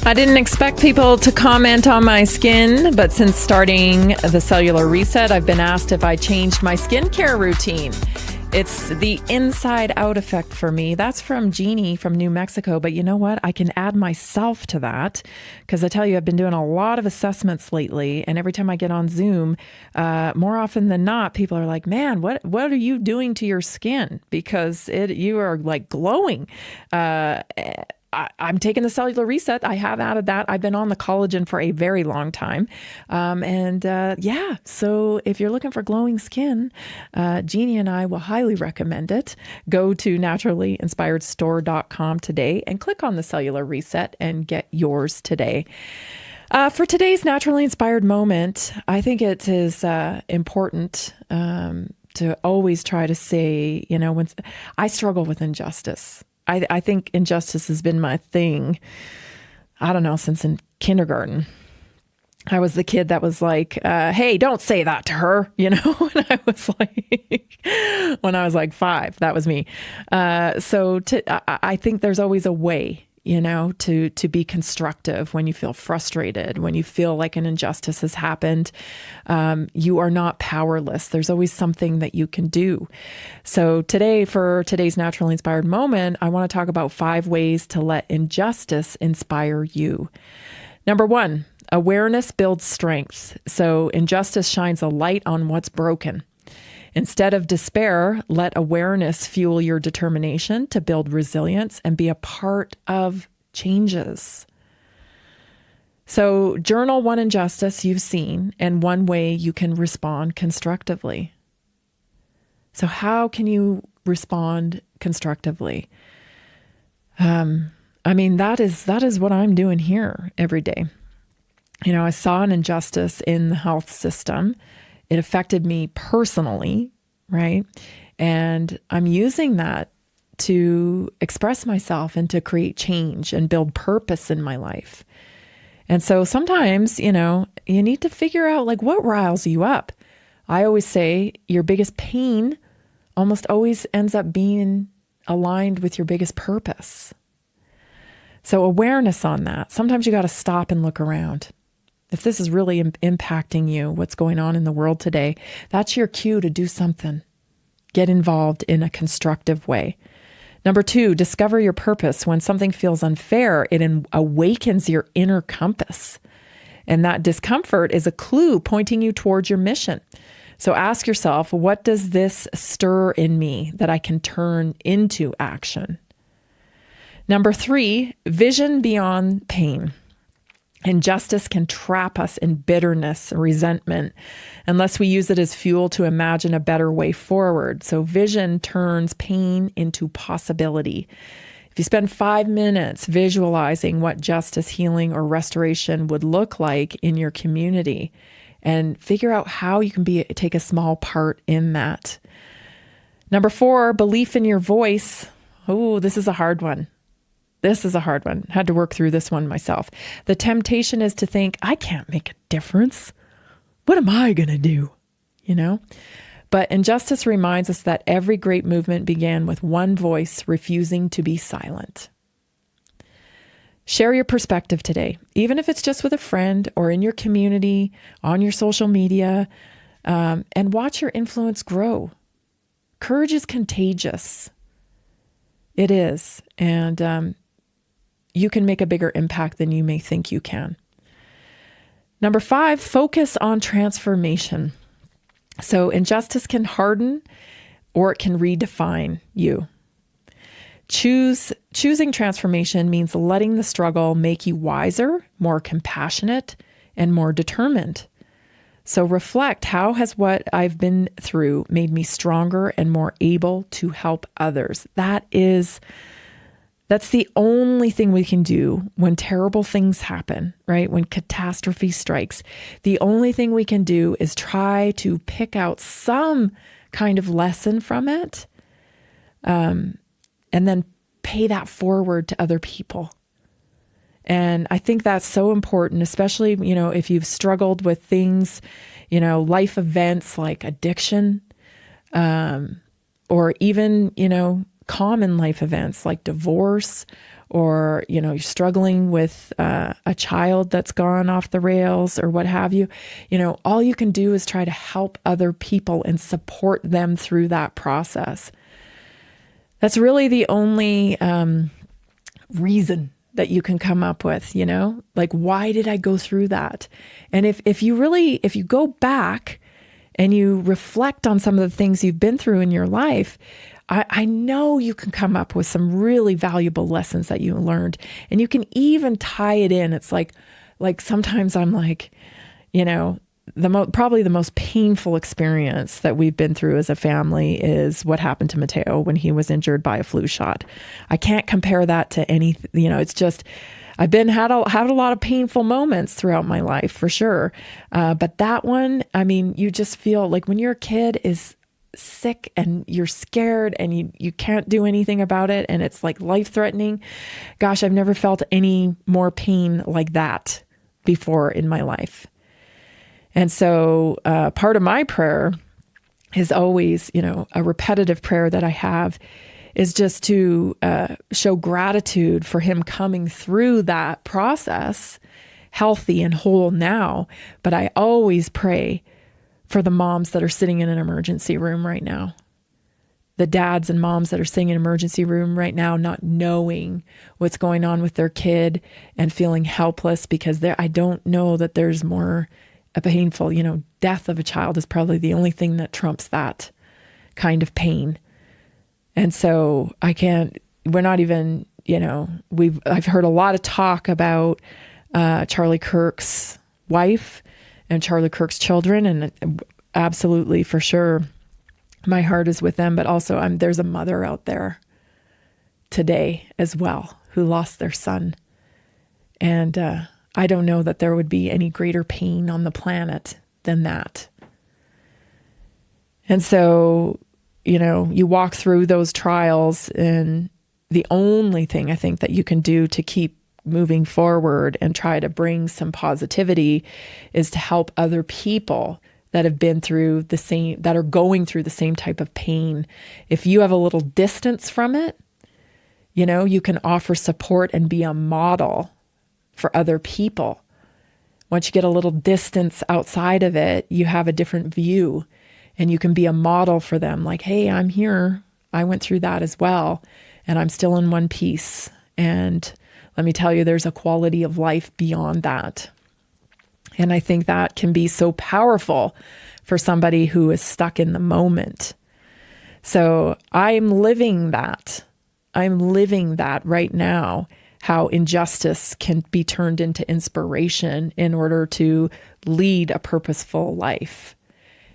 I didn't expect people to comment on my skin, but since starting the cellular reset, I've been asked if I changed my skincare routine. It's the inside out effect for me. That's from Jeannie from New Mexico. But you know what? I can add myself to that because I tell you, I've been doing a lot of assessments lately. And every time I get on Zoom, more often than not, people are like, man, what are you doing to your skin? Because you are like glowing. I'm taking the cellular reset. I have added that. I've been on the collagen for a very long time. So if you're looking for glowing skin, Jeannie and I will highly recommend it. Go to naturallyinspiredstore.com today and click on the cellular reset and get yours today. For today's Naturally Inspired moment, I think it is important to always try to say, when I struggle with injustice. I think injustice has been my thing, I don't know, since in kindergarten. I was the kid that was like, hey, don't say that to her, when I was like 5. That was me. I think there's always a way, to be constructive when you feel frustrated, when you feel like an injustice has happened. You are not powerless. There's always something that you can do. So today, for today's Naturally Inspired moment, I want to talk about 5 ways to let injustice inspire you. Number 1, awareness builds strength. So injustice shines a light on what's broken. Instead of despair, let awareness fuel your determination to build resilience and be a part of changes. So journal one injustice you've seen and one way you can respond constructively. So how can you respond constructively? That is what I'm doing here every day. I saw an injustice in the health system. It affected me personally, right? And I'm using that to express myself and to create change and build purpose in my life. And so sometimes, you need to figure out what riles you up. I always say your biggest pain almost always ends up being aligned with your biggest purpose. So awareness on that. Sometimes you got to stop and look around. If this is really impacting you, what's going on in the world today, that's your cue to do something. Get involved in a constructive way. Number 2, discover your purpose. When something feels unfair, it awakens your inner compass. And that discomfort is a clue pointing you towards your mission. So ask yourself, what does this stir in me that I can turn into action? Number 3, vision beyond pain. Injustice can trap us in bitterness, resentment, unless we use it as fuel to imagine a better way forward. So vision turns pain into possibility. If you spend 5 minutes visualizing what justice, healing, or restoration would look like in your community, and figure out how you can take a small part in that. Number 4, belief in your voice. Oh, this is a hard one. Had to work through this one myself. The temptation is to think, I can't make a difference. What am I going to do? But injustice reminds us that every great movement began with one voice refusing to be silent. Share your perspective today, even if it's just with a friend or in your community, on your social media, and watch your influence grow. Courage is contagious. It is. And you can make a bigger impact than you may think you can. Number 5, focus on transformation. So injustice can harden or it can redefine you. Choosing transformation means letting the struggle make you wiser, more compassionate, and more determined. So reflect, how has what I've been through made me stronger and more able to help others? That's the only thing we can do when terrible things happen, right? When catastrophe strikes. The only thing we can do is try to pick out some kind of lesson from it, and then pay that forward to other people. And I think that's so important, especially, if you've struggled with things, life events like addiction, or even, common life events like divorce, or, you're struggling with a child that's gone off the rails or what have you. All you can do is try to help other people and support them through that process. That's really the only reason that you can come up with, like, why did I go through that? And if you go back and you reflect on some of the things you've been through in your life, I know you can come up with some really valuable lessons that you learned, and you can even tie it in. It's like sometimes I'm like, probably the most painful experience that we've been through as a family is what happened to Mateo when he was injured by a flu shot. I can't compare that to anything. It's just, I've had a lot of painful moments throughout my life for sure. But that one, you just feel like when your kid is sick and you're scared and you can't do anything about it, and it's like life-threatening. Gosh, I've never felt any more pain like that before in my life. And so part of my prayer is always, a repetitive prayer that I have is just to show gratitude for him coming through that process healthy and whole now. But I always pray for the moms that are sitting in an emergency room right now, the dads and moms that are sitting in an emergency room right now, not knowing what's going on with their kid and feeling helpless because I don't know that there's more a painful, death of a child is probably the only thing that trumps that kind of pain. And so we're not even, I've heard a lot of talk about Charlie Kirk's wife and Charlie Kirk's children, and absolutely, for sure, my heart is with them. But also, there's a mother out there today as well who lost their son, and I don't know that there would be any greater pain on the planet than that. And so, you walk through those trials, and the only thing I think that you can do to keep moving forward and try to bring some positivity is to help other people that have been through that are going through the same type of pain. If you have a little distance from it, you can offer support and be a model for other people. Once you get a little distance outside of it, you have a different view, and you can be a model for them. Like, hey, I'm here. I went through that as well, and I'm still in one piece. And let me tell you, there's a quality of life beyond that. And I think that can be so powerful for somebody who is stuck in the moment. So I'm living that. I'm living that right now, how injustice can be turned into inspiration in order to lead a purposeful life.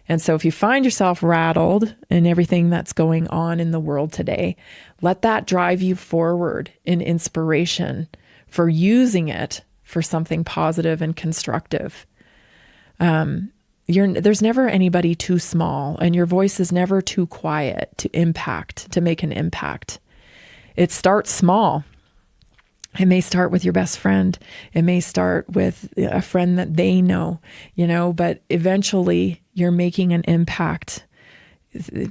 And so if you find yourself rattled in everything that's going on in the world today, let that drive you forward in inspiration for using it for something positive and constructive. There's never anybody too small, and your voice is never too quiet to make an impact. It starts small. It may start with your best friend. It may start with a friend that they know, but eventually you're making an impact.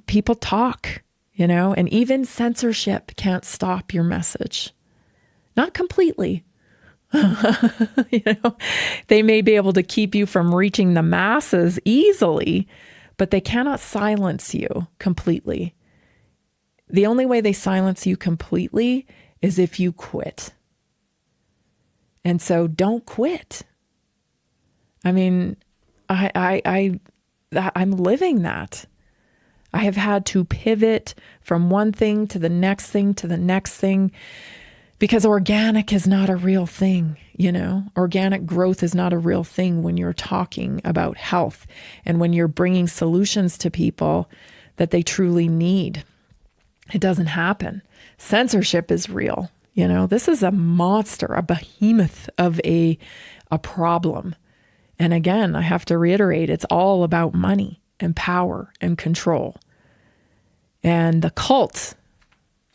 People talk, and even censorship can't stop your message. Not completely. They may be able to keep you from reaching the masses easily, but they cannot silence you completely. The only way they silence you completely is if you quit. And so don't quit. I mean, I'm living that. I have had to pivot from one thing to the next thing to the next thing because organic is not a real thing, Organic growth is not a real thing when you're talking about health and when you're bringing solutions to people that they truly need. It doesn't happen. Censorship is real. This is a monster, a behemoth of a problem. And again, I have to reiterate, it's all about money and power and control. And the cult,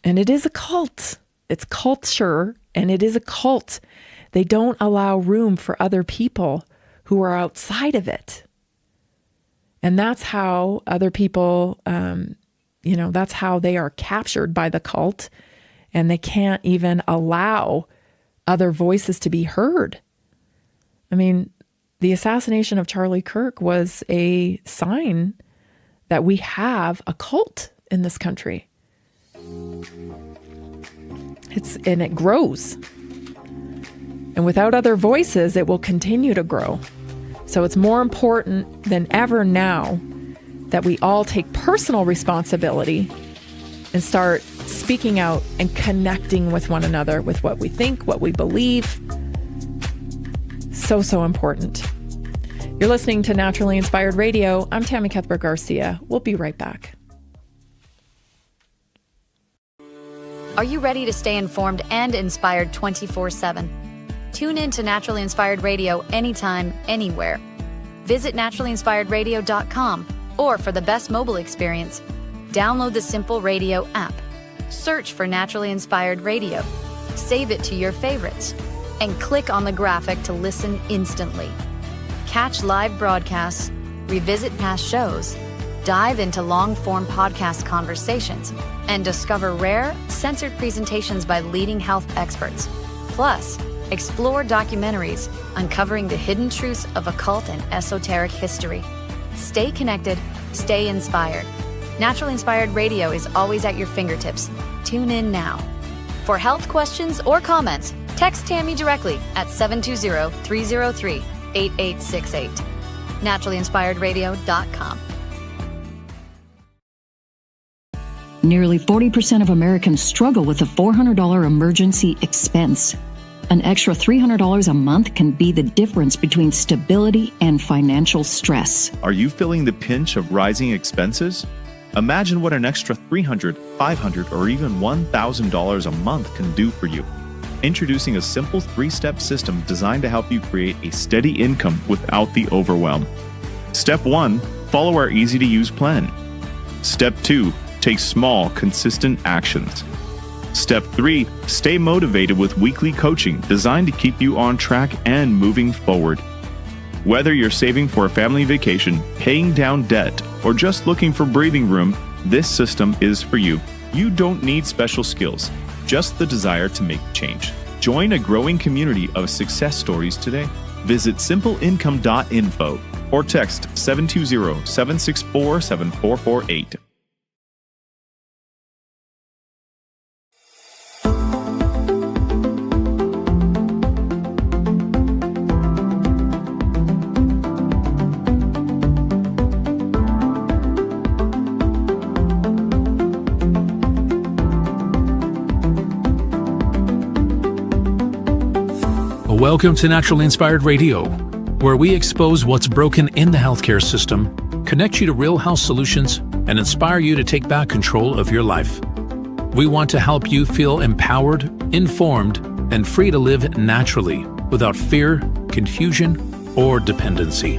and it is a cult. It's culture, and it is a cult. They don't allow room for other people who are outside of it. And that's how other people, that's how they are captured by the cult. And they can't even allow other voices to be heard. I mean, the assassination of Charlie Kirk was a sign that we have a cult in this country. And it grows. And without other voices, it will continue to grow. So it's more important than ever now that we all take personal responsibility and start speaking out and connecting with one another with what we think, what we believe. So important. You're listening to Naturally Inspired Radio. I'm Tammy Cuthbert Garcia. We'll be right back. Are you ready to stay informed and inspired 24/7? Tune in to Naturally Inspired Radio anytime, anywhere. Visit naturallyinspiredradio.com, or for the best mobile experience, download the Simple Radio app. Search for Naturally Inspired Radio, save it to your favorites, and click on the graphic to listen instantly. Catch live broadcasts, revisit past shows, dive into long-form podcast conversations, and discover rare, censored presentations by leading health experts. Plus, explore documentaries uncovering the hidden truths of occult and esoteric history. Stay connected, stay inspired. Naturally Inspired Radio is always at your fingertips. Tune in now. For health questions or comments, text Tammy directly at 720-303-8868. naturallyinspiredradio.com. Nearly 40% of Americans struggle with a $400 emergency expense. An extra $300 a month can be the difference between stability and financial stress. Are you feeling the pinch of rising expenses? Imagine what an extra $300, $500, or even $1,000 a month can do for you. Introducing a simple 3-step system designed to help you create a steady income without the overwhelm. Step 1, follow our easy-to-use plan. Step 2, take small, consistent actions. Step 3, stay motivated with weekly coaching designed to keep you on track and moving forward. Whether you're saving for a family vacation, paying down debt, or just looking for breathing room, this system is for you. You don't need special skills, just the desire to make change. Join a growing community of success stories today. Visit simpleincome.info or text 720-764-7448. Welcome to Naturally Inspired Radio, where we expose what's broken in the healthcare system, connect you to real health solutions, and inspire you to take back control of your life. We want to help you feel empowered, informed, and free to live naturally without fear, confusion, or dependency.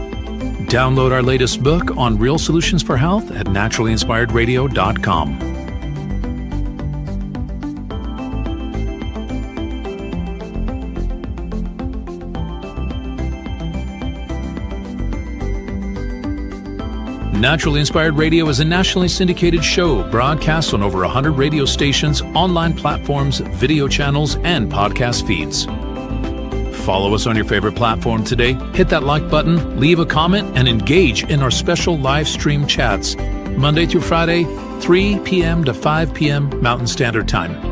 Download our latest book on real solutions for health at naturalinspiredradio.com. Naturally Inspired Radio is a nationally syndicated show broadcast on over 100 radio stations, online platforms, video channels, and podcast feeds. Follow us on your favorite platform today, hit that like button, leave a comment, and engage in our special live stream chats, Monday through Friday, 3 p.m. to 5 p.m. Mountain Standard Time.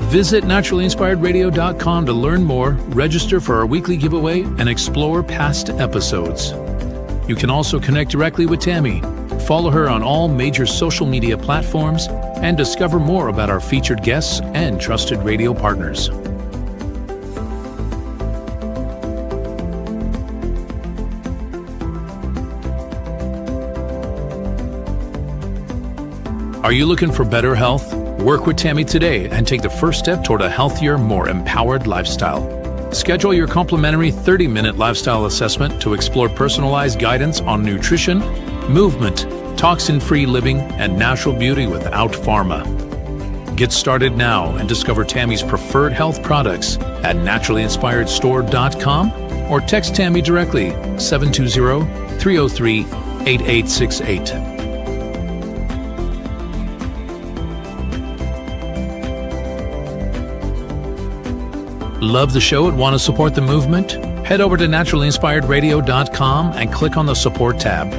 Visit naturalinspiredradio.com to learn more, register for our weekly giveaway, and explore past episodes. You can also connect directly with Tammy, follow her on all major social media platforms, and discover more about our featured guests and trusted radio partners. Are you looking for better health? Work with Tammy today and take the first step toward a healthier, more empowered lifestyle. Schedule your complimentary 30-minute lifestyle assessment to explore personalized guidance on nutrition, movement, toxin-free living, and natural beauty without pharma. Get started now and discover Tammy's preferred health products at naturalinspiredstore.com or text Tammy directly 720-303-8868. Love the show and want to support the movement? Head over to naturalinspiredradio.com and click on the support tab.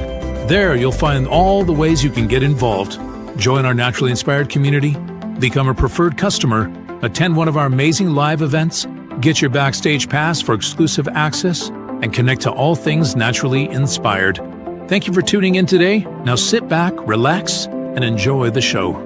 There you'll find all the ways you can get involved. Join our Naturally Inspired community, become a preferred customer, attend one of our amazing live events, get your backstage pass for exclusive access, and connect to all things naturally inspired. Thank you for tuning in today. Now sit back, relax, and enjoy the show.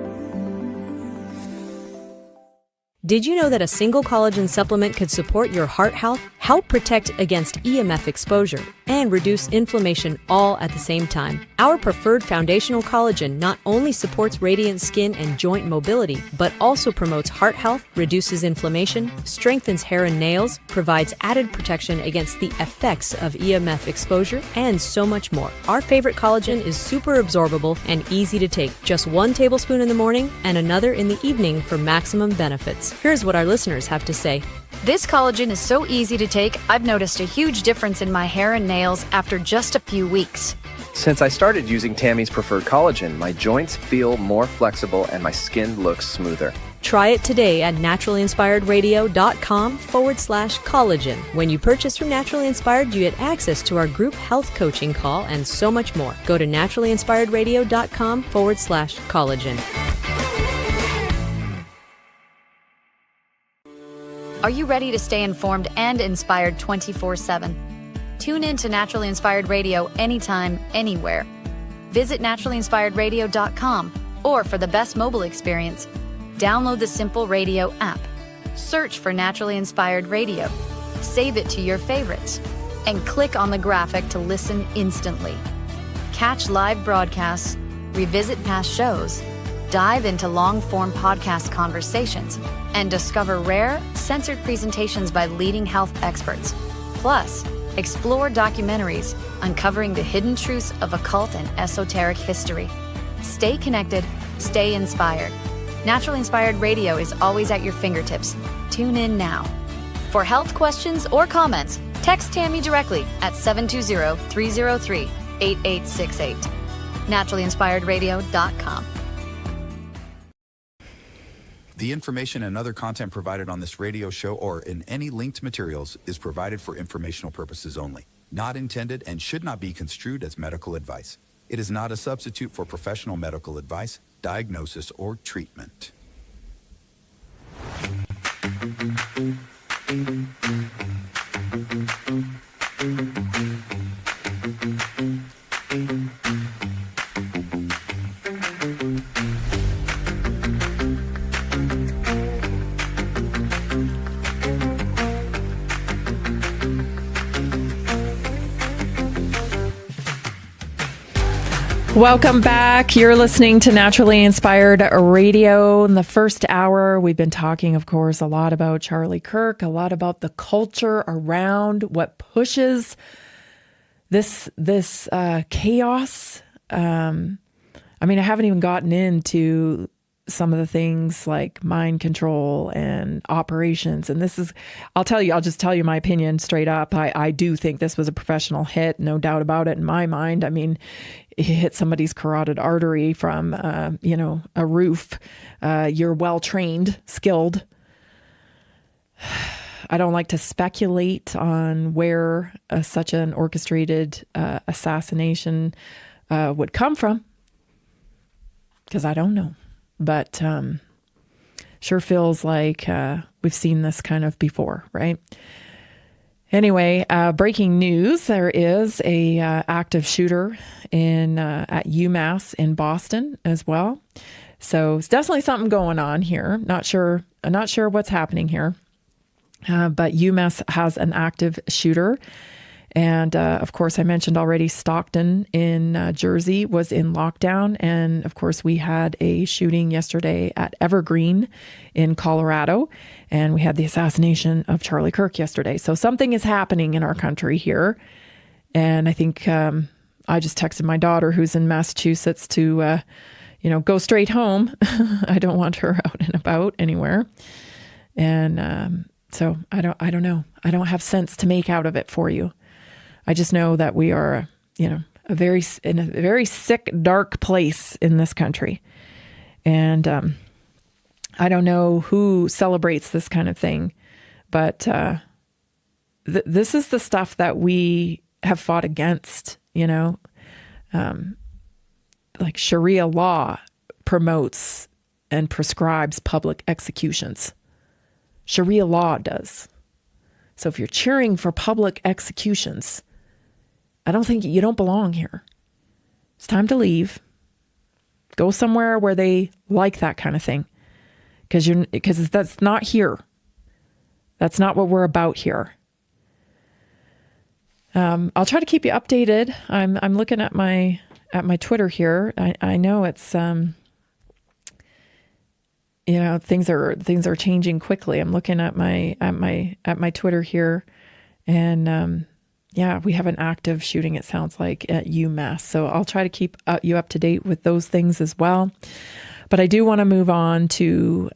Did you know that a single collagen supplement could support your heart health, help protect against EMF exposure, and reduce inflammation all at the same time? Our preferred foundational collagen not only supports radiant skin and joint mobility, but also promotes heart health, reduces inflammation, strengthens hair and nails, provides added protection against the effects of EMF exposure, and so much more. Our favorite collagen is super absorbable and easy to take. Just 1 tablespoon in the morning and another in the evening for maximum benefits. Here's what our listeners have to say. This collagen is so easy to take, I've noticed a huge difference in my hair and nails after just a few weeks. Since I started using Tammy's preferred collagen, my joints feel more flexible and my skin looks smoother. Try it today at naturalinspiredradio.com/collagen. When you purchase from Naturally Inspired, you get access to our group health coaching call and so much more. Go to naturalinspiredradio.com/collagen. Are you ready to stay informed and inspired 24/7? Tune in to Naturally Inspired Radio anytime, anywhere. Visit naturalinspiredradio.com, or for the best mobile experience, download the Simple Radio app. Search for Naturally Inspired Radio, save it to your favorites, and click on the graphic to listen instantly. Catch live broadcasts, revisit past shows, dive into long-form podcast conversations, and discover rare, censored presentations by leading health experts. Plus, explore documentaries uncovering the hidden truths of occult and esoteric history. Stay connected, stay inspired. Naturally Inspired Radio is always at your fingertips. Tune in now. For health questions or comments, text Tammy directly at 720-303-8868. naturalinspiredradio.com. The information and other content provided on this radio show or in any linked materials is provided for informational purposes only, not intended and should not be construed as medical advice. It is not a substitute for professional medical advice, diagnosis, or treatment. Welcome back. You're listening to Naturally Inspired Radio. In the first hour, we've been talking, of course, a lot about Charlie Kirk, a lot about the culture around what pushes this chaos. I mean, I haven't even gotten into some of the things like mind control and operations. And this is, I'll just tell you my opinion straight up. I do think this was a professional hit, no doubt about it in my mind. I mean, it hit somebody's carotid artery from, a roof. You're well-trained, skilled. I don't like to speculate on where such an orchestrated assassination would come from, because I don't know. But sure feels like we've seen this kind of before, right? Anyway, breaking news: there is a active shooter at UMass in Boston as well. So it's definitely something going on here. Not sure what's happening here, but UMass has an active shooter. And, of course, I mentioned already Stockton in Jersey was in lockdown. And, of course, we had a shooting yesterday at Evergreen in Colorado. And we had the assassination of Charlie Kirk yesterday. So something is happening in our country here. And I think I just texted my daughter, who's in Massachusetts, to, go straight home. I don't want her out and about anywhere. And so I don't know. I don't have sense to make out of it for you. I just know that we are, in a very sick, dark place in this country. And I don't know who celebrates this kind of thing, but this is the stuff that we have fought against, like Sharia law promotes and prescribes public executions. Sharia law does. So if you're cheering for public executions, I don't think you don't belong here. It's time to leave. Go somewhere where they like that kind of thing. Because that's not here. That's not what we're about here. I'll try to keep you updated. I'm looking at my Twitter here. I know it's things are changing quickly. I'm looking at my Twitter here, and we have an active shooting, it sounds like, at UMass. So I'll try to keep you up to date with those things as well. But I do want to move on to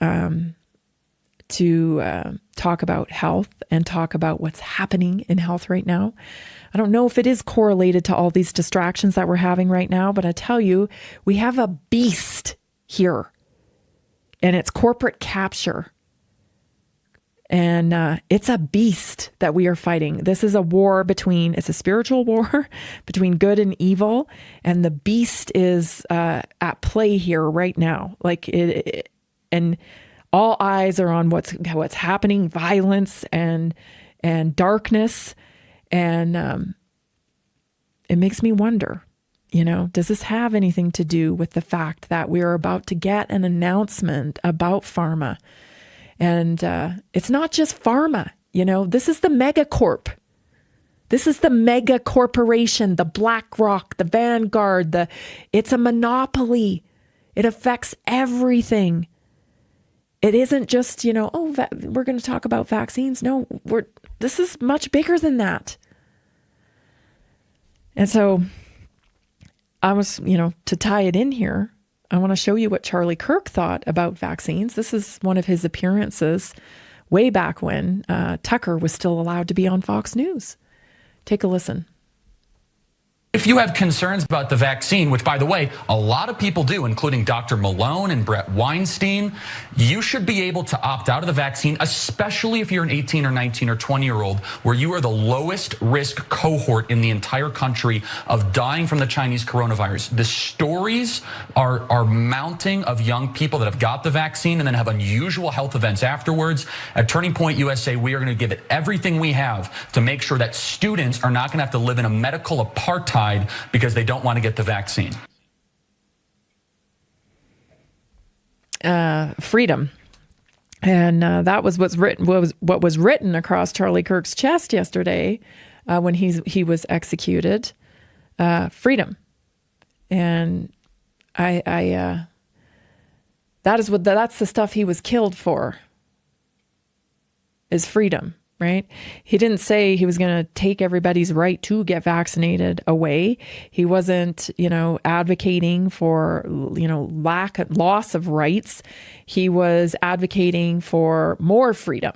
talk about health and talk about what's happening in health right now. I don't know if it is correlated to all these distractions that we're having right now, but I tell you, we have a beast here, and it's corporate capture. And it's a beast that we are fighting. This is a war it's a spiritual war between good and evil. And the beast is at play here right now. And all eyes are on what's happening, violence and darkness. And it makes me wonder, does this have anything to do with the fact that we are about to get an announcement about pharma? And it's not just pharma, this is the megacorp. This is the mega corporation, the BlackRock, the Vanguard, it's a monopoly. It affects everything. It isn't just, we're going to talk about vaccines. No, this is much bigger than that. And so I was, to tie it in here, I want to show you what Charlie Kirk thought about vaccines. This is one of his appearances way back when Tucker was still allowed to be on Fox News. Take a listen. If you have concerns about the vaccine, which, by the way, a lot of people do, including Dr. Malone and Brett Weinstein, you should be able to opt out of the vaccine, especially if you're an 18 or 19 or 20-year-old, where you are the lowest risk cohort in the entire country of dying from the Chinese coronavirus. The stories are mounting of young people that have got the vaccine and then have unusual health events afterwards. At Turning Point USA, we are going to give it everything we have to make sure that students are not going to have to live in a medical apartheid because they don't want to get the vaccine. Freedom. And that was what was written across Charlie Kirk's chest yesterday when he was executed. Freedom. And that's the stuff he was killed for, is freedom, right? He didn't say he was going to take everybody's right to get vaccinated away. He wasn't, advocating for, loss of rights. He was advocating for more freedom.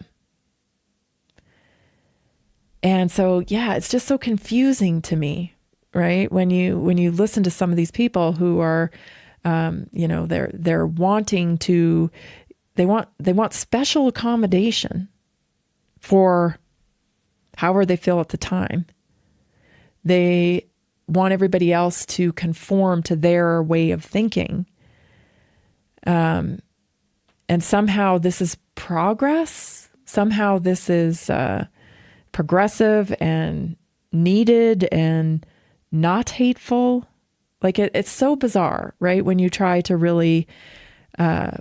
And so, yeah, it's just so confusing to me, right? When you listen to some of these people who are, they're wanting to, they want special accommodation for however they feel at the time. They want everybody else to conform to their way of thinking. And somehow this is progress. Somehow this is progressive and needed and not hateful. Like it's so bizarre, right? When you try to really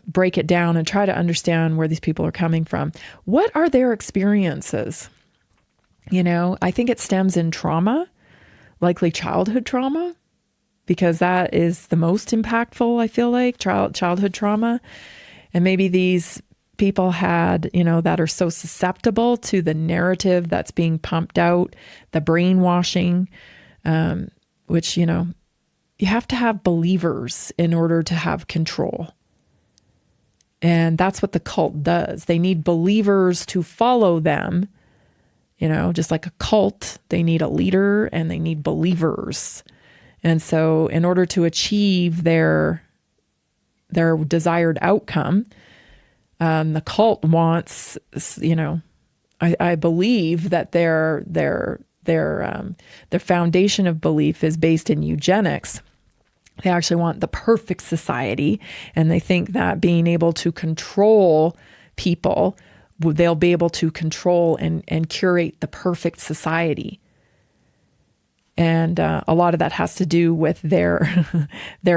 break it down and try to understand where these people are coming from. What are their experiences? I think it stems in trauma, likely childhood trauma, because that is the most impactful, I feel like, childhood trauma. And maybe these people had, that are so susceptible to the narrative that's being pumped out, the brainwashing, which, you have to have believers in order to have control. And that's what the cult does. They need believers to follow them. Just like a cult, they need a leader and they need believers. And so in order to achieve their desired outcome, the cult wants, I believe that their foundation of belief is based in eugenics. They actually want the perfect society, and they think that being able to control people, they'll be able to control and curate the perfect society. And a lot of that has to do with their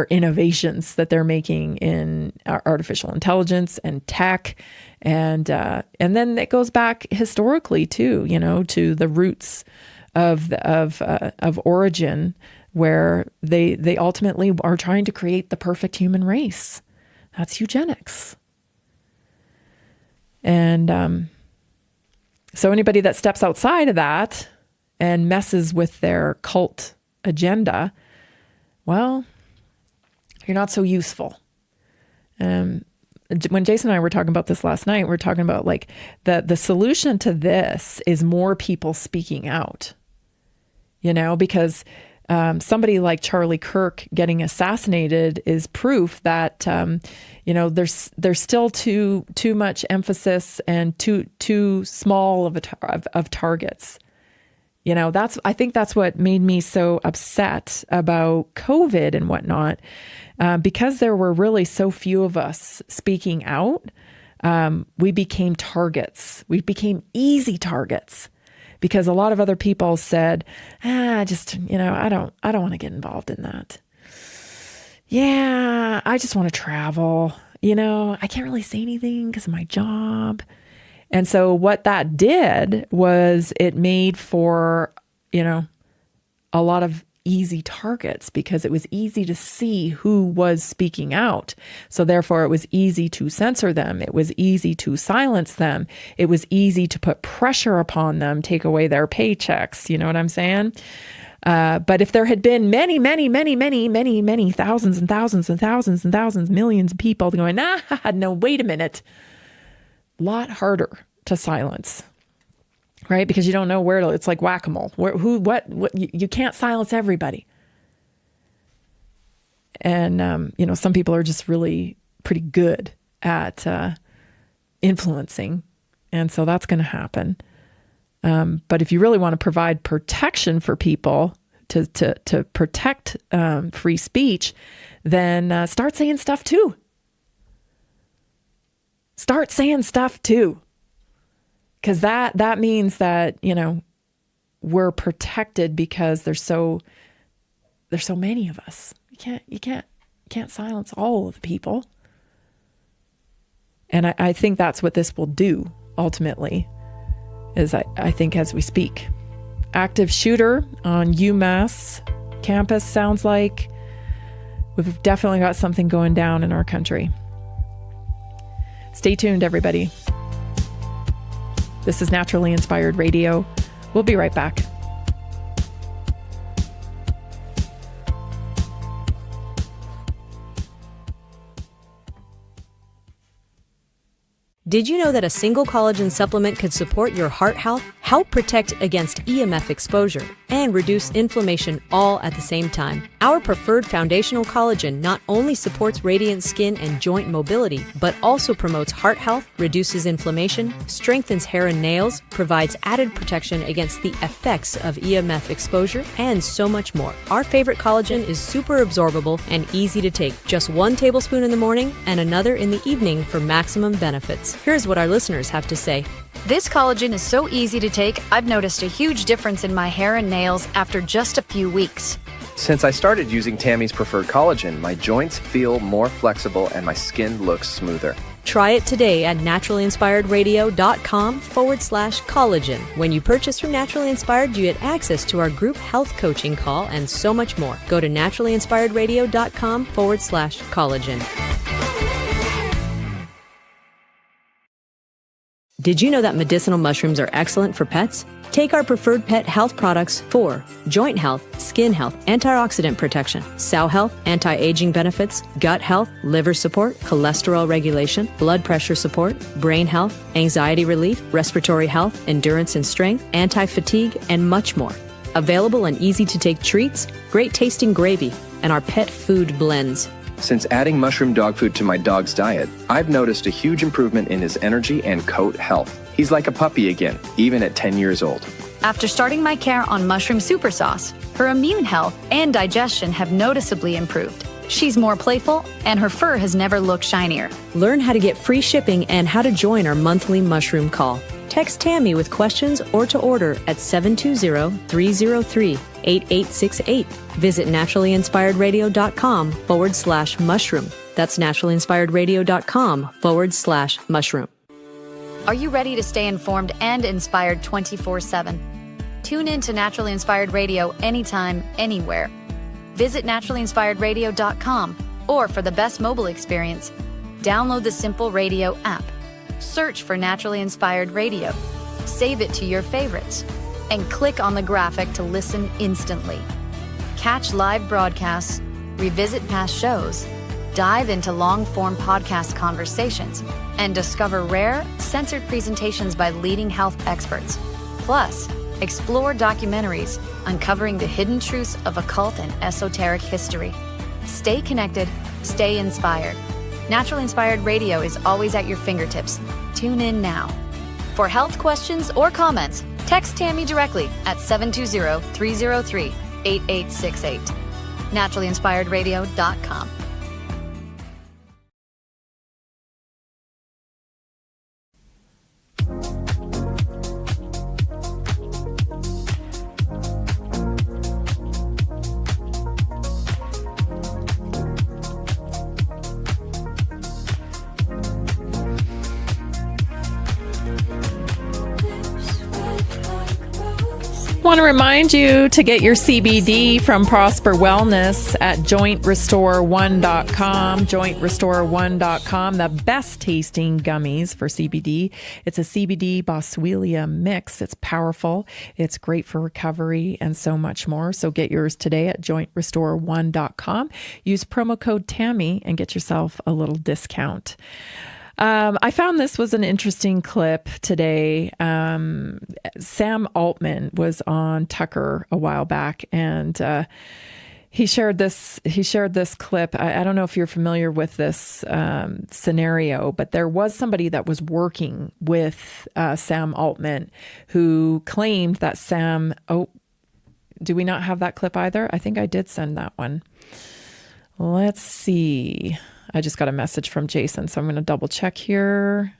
innovations that they're making in artificial intelligence and tech, and then it goes back historically too, to the roots of origin, where they ultimately are trying to create the perfect human race. That's eugenics. And so anybody that steps outside of that and messes with their cult agenda, well, you're not so useful. When Jason and I were talking about this last night, we were talking about like the solution to this is more people speaking out, because somebody like Charlie Kirk getting assassinated is proof that, there's still too much emphasis and too small of targets. I think that's what made me so upset about COVID and whatnot, because there were really so few of us speaking out. We became targets. We became easy targets because a lot of other people said, I don't want to get involved in that. Yeah, I just want to travel. I can't really say anything because of my job. And so what that did was it made for, a lot of easy targets because it was easy to see who was speaking out. So therefore, it was easy to censor them. It was easy to silence them. It was easy to put pressure upon them, take away their paychecks. You know what I'm saying? But if there had been many thousands and thousands and thousands and thousands, millions of people going, no, wait a minute. A lot harder to silence, right? Because you don't know where to, it's like whack-a-mole. What, you can't silence everybody. And, some people are just really pretty good at influencing. And so that's going to happen. But if you really want to provide protection for people to protect free speech, then start saying stuff too. Start saying stuff too. Because that means that, we're protected because there's so many of us. You can't silence all of the people. And I think that's what this will do ultimately, is I think as we speak. Active shooter on UMass campus sounds like. We've definitely got something going down in our country. Stay tuned, everybody. This is Naturally Inspired Radio. We'll be right back. Did you know that a single collagen supplement could support your heart health, help protect against EMF exposure, and reduce inflammation all at the same time? Our preferred foundational collagen not only supports radiant skin and joint mobility, but also promotes heart health, reduces inflammation, strengthens hair and nails, provides added protection against the effects of EMF exposure, and so much more. Our favorite collagen is super absorbable and easy to take. Just 1 tablespoon in the morning and another in the evening for maximum benefits. Here's what our listeners have to say. This collagen is so easy to take, I've noticed a huge difference in my hair and nails after just a few weeks. Since I started using Tammy's preferred collagen, my joints feel more flexible and my skin looks smoother. Try it today at naturallyinspiredradio.com/collagen. When you purchase from Naturally Inspired, you get access to our group health coaching call and so much more. Go to naturallyinspiredradio.com/collagen. Did you know that medicinal mushrooms are excellent for pets? Take our preferred pet health products for joint health, skin health, antioxidant protection, cell health, anti-aging benefits, gut health, liver support, cholesterol regulation, blood pressure support, brain health, anxiety relief, respiratory health, endurance and strength, anti-fatigue, and much more. Available in easy-to-take treats, great tasting gravy, and our pet food blends. Since adding mushroom dog food to my dog's diet, I've noticed a huge improvement in his energy and coat health. He's like a puppy again, even at 10 years old. After starting my care on mushroom super sauce, her immune health and digestion have noticeably improved. She's more playful, and her fur has never looked shinier. Learn how to get free shipping and how to join our monthly mushroom call. Text Tammy with questions or to order at 720-303-8868. Visit naturallyinspiredradio.com/mushroom. That's naturallyinspiredradio.com/mushroom. Are you ready to stay informed and inspired 24/7? Tune in to Naturally Inspired Radio anytime, anywhere. Visit naturallyinspiredradio.com, or for the best mobile experience, download the Simple Radio app. Search for Naturally Inspired Radio, save it to your favorites, and click on the graphic to listen instantly. Catch live broadcasts, revisit past shows, dive into long-form podcast conversations, and discover rare, censored presentations by leading health experts. Plus, explore documentaries uncovering the hidden truths of occult and esoteric history. Stay connected, stay inspired. Naturally Inspired Radio is always at your fingertips. Tune in now. For health questions or comments, text Tammy directly at 720-303-8868. naturallyinspiredradio.com. I want to remind you to get your CBD from Prosper Wellness at jointrestore1.com. Jointrestore1.com, the best tasting gummies for CBD. It's a CBD Boswellia mix. It's powerful. It's great for recovery and so much more. So get yours today at jointrestore1.com. Use promo code Tammy and get yourself a little discount. I found this was an interesting clip today. Sam Altman was on Tucker a while back, and he shared this clip. I don't know if you're familiar with this scenario, but there was somebody that was working with Sam Altman who claimed that Sam. Oh, do we not have that clip either? I think I did send that one. Let's see. I just got a message from Jason, so I'm going to double check here.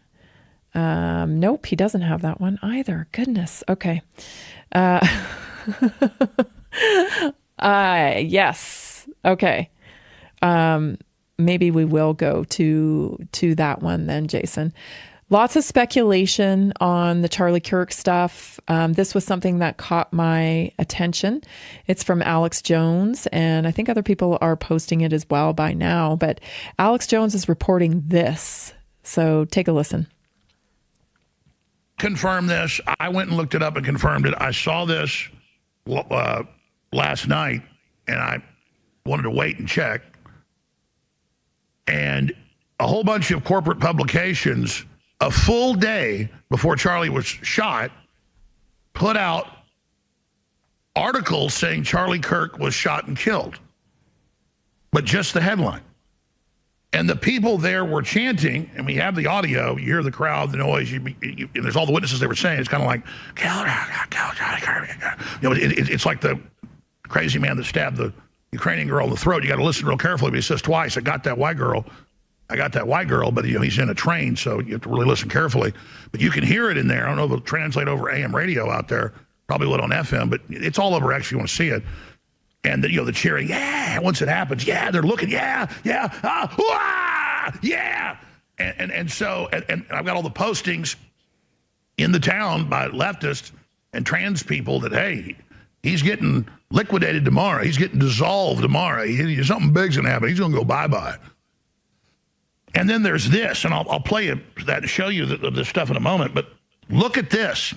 Nope, he doesn't have that one either. Goodness. Okay. Yes. Okay. Maybe we will go to that one then, Jason. Lots of speculation on the Charlie Kirk stuff. This was something that caught my attention. It's from Alex Jones, and I think other people are posting it as well by now. But Alex Jones is reporting this. So take a listen. Confirm this. I went and looked it up and confirmed it. I saw this last night, and I wanted to wait and check. And a whole bunch of corporate publications, a full day before Charlie was shot, put out articles saying Charlie Kirk was shot and killed. But just the headline. And the people there were chanting, and we have the audio, you hear the crowd, the noise, and there's all the witnesses they were saying. It's kind of like, kill Charlie Kirk. You know, it's like the crazy man that stabbed the Ukrainian girl in the throat. You got to listen real carefully, but he says twice, I got that white girl, but he's in a train, so you have to really listen carefully. But you can hear it in there. I don't know if it'll translate over AM radio out there, probably will on FM, but it's all over actually. You want to see it. And the cheering, yeah, once it happens, yeah, they're looking, yeah, yeah. And so I've got all the postings in the town by leftists and trans people that, hey, he's getting liquidated tomorrow. He's getting dissolved tomorrow. Something big's going to happen. He's going to go bye-bye. And then there's this, and I'll play that to show you the stuff in a moment, but look at this.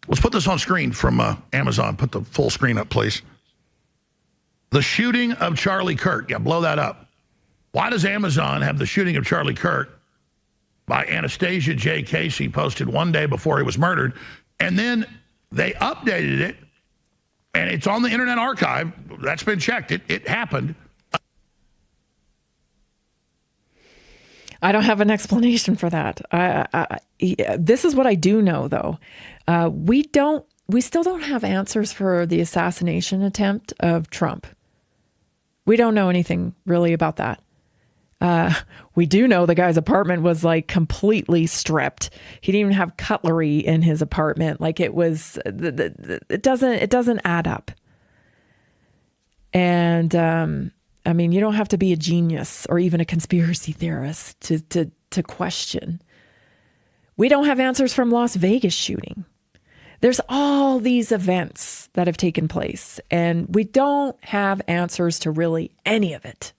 Let's put this on screen from Amazon. Put the full screen up, please. The shooting of Charlie Kirk. Yeah, blow that up. Why does Amazon have the shooting of Charlie Kirk by Anastasia J. Casey posted one day before he was murdered? And then they updated it, and it's on the Internet Archive. That's been checked. It happened. I don't have an explanation for that. This is what I do know, though. We still don't have answers for the assassination attempt of Trump. We don't know anything really about that. We do know the guy's apartment was like completely stripped. He didn't even have cutlery in his apartment. Like it was, it doesn't add up. And I mean, you don't have to be a genius or even a conspiracy theorist to question. We don't have answers from Las Vegas shooting. There's all these events that have taken place, and we don't have answers to really any of it.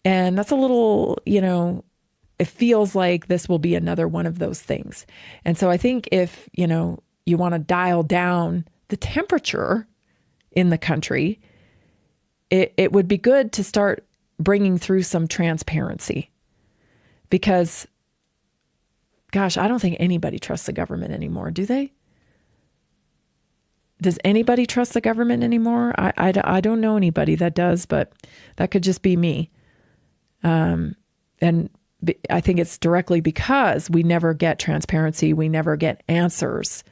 And that's a little, it feels like this will be another one of those things. And so I think if, you want to dial down the temperature in the country, it would be good to start bringing through some transparency. Because gosh, I don't think anybody trusts the government anymore, do they? Does anybody trust the government anymore? I don't know anybody that does, but that could just be me. And I think it's directly because we never get transparency. We never get answers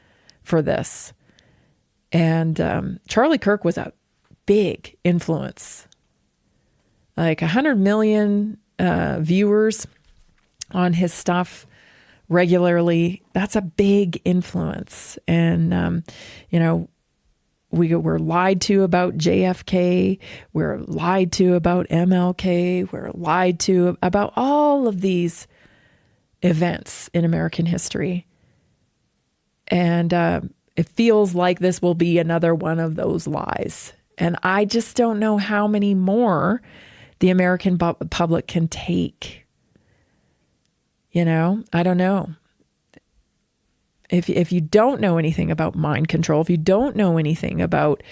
for this. And Charlie Kirk was a big influence. Like 100 million viewers on his stuff regularly. That's a big influence. And, we were lied to about JFK. We're lied to about MLK. We're lied to about all of these events in American history. And it feels like this will be another one of those lies. And I just don't know how many more the American public can take. I don't know. If you don't know anything about mind control, if you don't know anything about,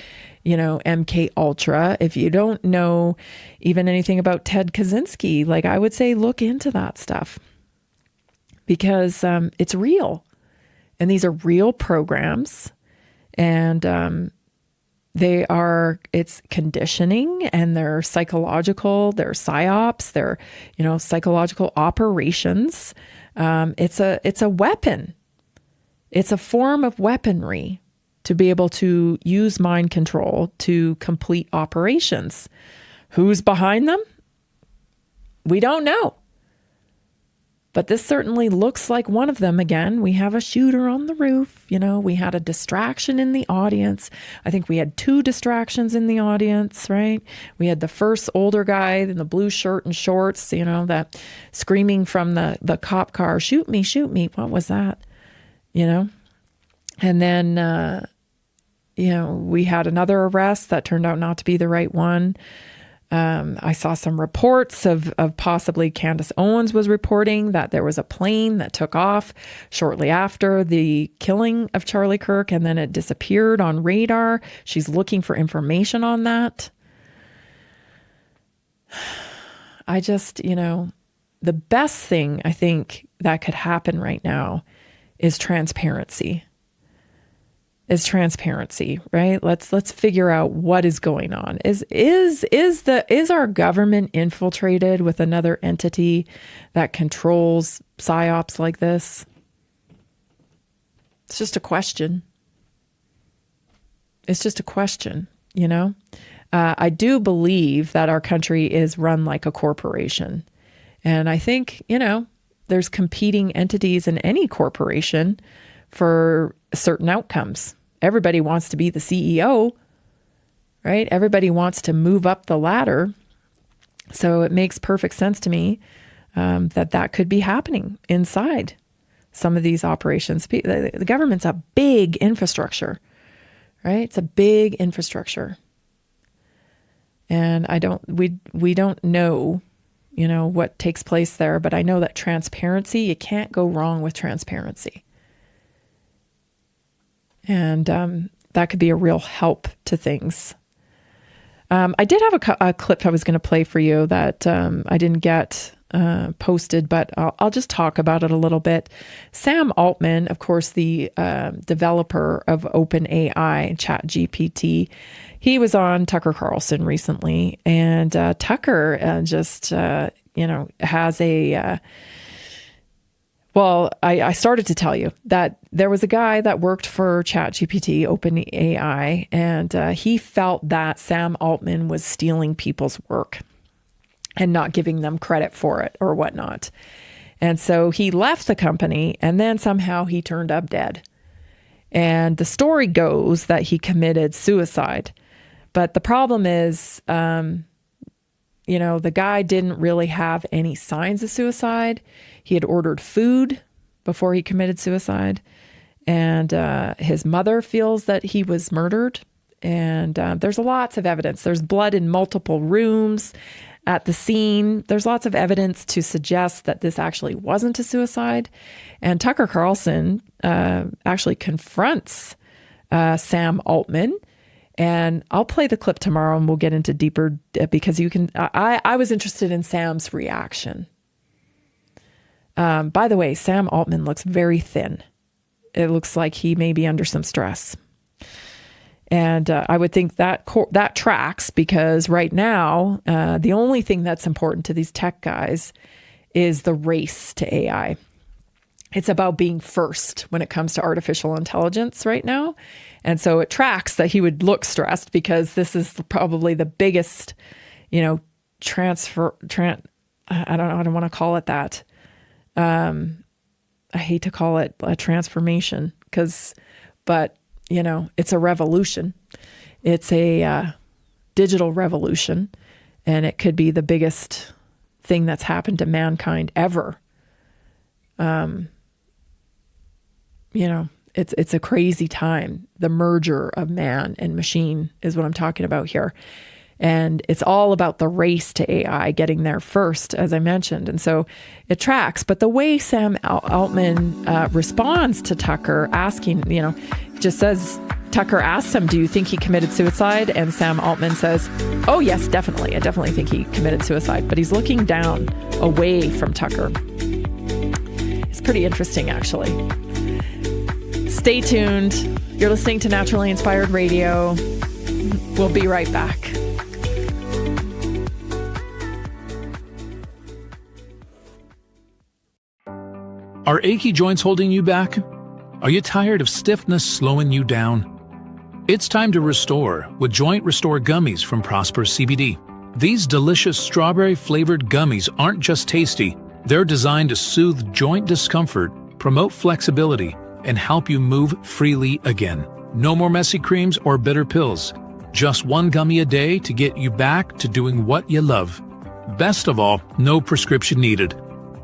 MK Ultra, if you don't know even anything about Ted Kaczynski, like I would say, look into that stuff because it's real, and these are real programs, and it's conditioning, and they're psychological, they're psyops, they're, psychological operations. It's a weapon. It's a form of weaponry to be able to use mind control to complete operations. Who's behind them? We don't know. But this certainly looks like one of them. Again, we have a shooter on the roof. We had a distraction in the audience. I think we had 2 distractions in the audience, right? We had the first older guy in the blue shirt and shorts, that screaming from the cop car, shoot me, shoot me. What was that? And then, we had another arrest that turned out not to be the right one. I saw some reports of possibly Candace Owens was reporting that there was a plane that took off shortly after the killing of Charlie Kirk, and then it disappeared on radar. She's looking for information on that. I just, the best thing I think that could happen right now is transparency. Right? Let's figure out what is going on. Is our government infiltrated with another entity that controls psyops like this? It's just a question. I do believe that our country is run like a corporation. And I think, there's competing entities in any corporation for certain outcomes. Everybody wants to be the CEO, right? Everybody wants to move up the ladder. So it makes perfect sense to me that could be happening inside some of these operations. The government's a big infrastructure, right? It's a big infrastructure. And we don't know, what takes place there, but I know that transparency, you can't go wrong with transparency. And that could be a real help to things. I did have a clip I was going to play for you that I didn't get posted, but I'll just talk about it a little bit. Sam Altman, of course, the developer of OpenAI and ChatGPT, he was on Tucker Carlson recently, and Tucker has a... Well, I started to tell you that there was a guy that worked for ChatGPT, OpenAI, and he felt that Sam Altman was stealing people's work and not giving them credit for it or whatnot. And so he left the company, and then somehow he turned up dead. And the story goes that he committed suicide. But the problem is, the guy didn't really have any signs of suicide. He had ordered food before he committed suicide. And his mother feels that he was murdered. And there's lots of evidence. There's blood in multiple rooms at the scene. There's lots of evidence to suggest that this actually wasn't a suicide. And Tucker Carlson actually confronts Sam Altman. And I'll play the clip tomorrow and we'll get into deeper, because I was interested in Sam's reaction. By the way, Sam Altman looks very thin. It looks like he may be under some stress. And I would think that tracks, because right now, the only thing that's important to these tech guys is the race to AI. It's about being first when it comes to artificial intelligence right now. And so it tracks that he would look stressed, because this is probably the biggest, I don't want to call it that. I hate to call it a transformation, but it's a revolution. It's a digital revolution, and it could be the biggest thing that's happened to mankind ever. It's a crazy time. The merger of man and machine is what I'm talking about here. And it's all about the race to AI, getting there first, as I mentioned. And so it tracks. But the way Sam Altman responds to Tucker asking, just says, Tucker asks him, do you think he committed suicide? And Sam Altman says, oh, yes, definitely. I definitely think he committed suicide. But he's looking down, away from Tucker. It's pretty interesting, actually. Stay tuned. You're listening to Naturally Inspired Radio. We'll be right back. Are achy joints holding you back? Are you tired of stiffness slowing you down? It's time to restore with Joint Restore Gummies from Prosper CBD. These delicious strawberry-flavored gummies aren't just tasty, They're designed to soothe joint discomfort, promote flexibility, and help you move freely again. No more messy creams or bitter pills. Just one gummy a day to get you back to doing what you love. Best of all, no prescription needed.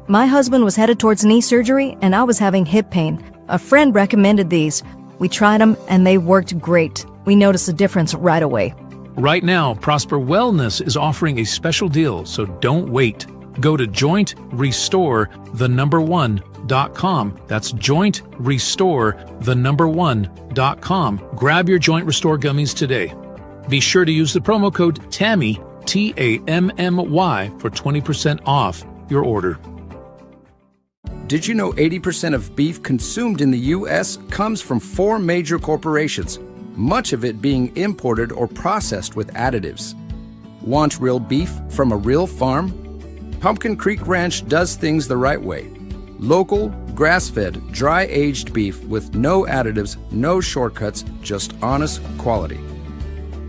My husband was headed towards knee surgery, and I was having hip pain. A friend recommended these. We tried them, and they worked great. We noticed a difference right away. Right now, Prosper Wellness is offering a special deal, so don't wait. Go to jointrestore1.com. That's jointrestore1.com. Grab your Joint Restore gummies today. Be sure to use the promo code TAMMY, TAMMY, for 20% off your order. Did you know 80% of beef consumed in the U.S. comes from 4 major corporations, much of it being imported or processed with additives? Want real beef from a real farm? Pumpkin Creek Ranch does things the right way. Local, grass-fed, dry-aged beef with no additives, no shortcuts, just honest quality.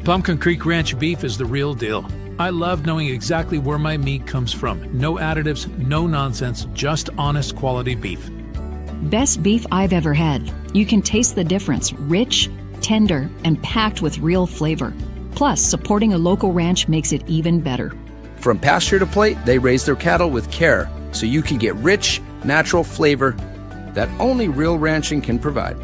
Pumpkin Creek Ranch beef is the real deal. I love knowing exactly where my meat comes from. No additives, no nonsense, just honest quality beef. Best beef I've ever had. You can taste the difference. Rich, tender, and packed with real flavor. Plus, supporting a local ranch makes it even better. From pasture to plate, they raise their cattle with care so you can get rich, natural flavor that only real ranching can provide.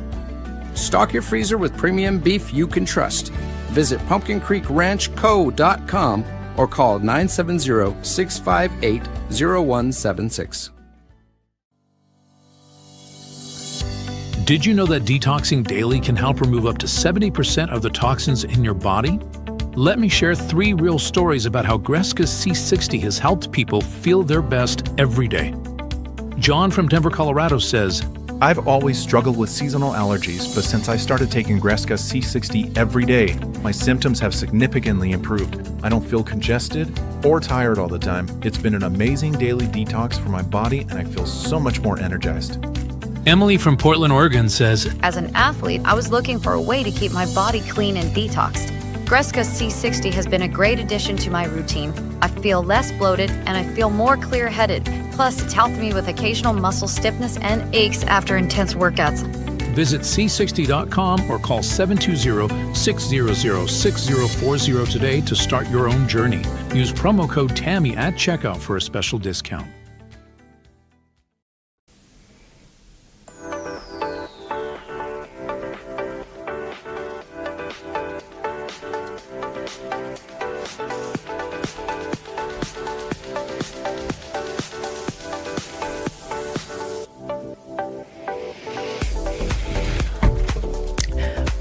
Stock your freezer with premium beef you can trust. Visit pumpkincreekranchco.com or call 970-658-0176. Did you know that detoxing daily can help remove up to 70% of the toxins in your body? Let me share 3 real stories about how Greska's C60 has helped people feel their best every day. John from Denver, Colorado says, I've always struggled with seasonal allergies, but since I started taking Greska C60 every day, my symptoms have significantly improved. I don't feel congested or tired all the time. It's been an amazing daily detox for my body, and I feel so much more energized. Emily from Portland, Oregon says, As an athlete, I was looking for a way to keep my body clean and detoxed. Greska C60 has been a great addition to my routine. I feel less bloated and I feel more clear-headed. Plus, it's helped me with occasional muscle stiffness and aches after intense workouts. Visit c60.com or call 720-600-6040 today to start your own journey. Use promo code TAMMY at checkout for a special discount.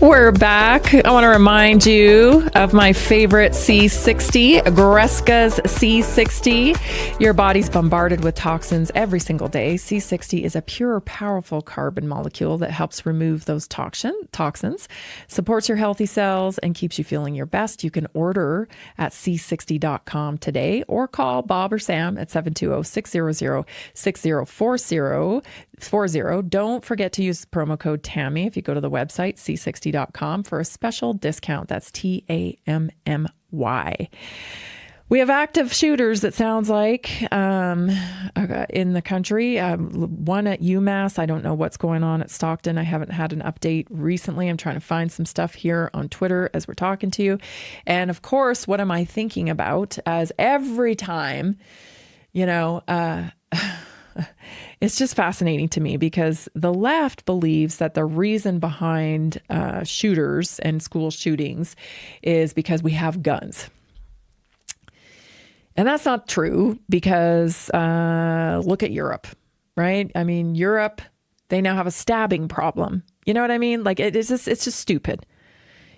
We're back. I want to remind you of my favorite C60, Greska's C60. Your body's bombarded with toxins every single day. C60 is a pure, powerful carbon molecule that helps remove those toxins, supports your healthy cells, and keeps you feeling your best. You can order at c60.com today or call Bob or Sam at 720-600-6040. Don't forget to use the promo code TAMMY if you go to the website, c60.com, for a special discount. That's TAMMY. We have active shooters, it sounds like, in the country. One at UMass. I don't know what's going on at Stockton. I haven't had an update recently. I'm trying to find some stuff here on Twitter as we're talking to you. And of course, what am I thinking about? As every time, it's just fascinating to me because the left believes that the reason behind shooters and school shootings is because we have guns. And that's not true because look at Europe, right? I mean, Europe, they now have a stabbing problem. You know what I mean? Like it's just stupid.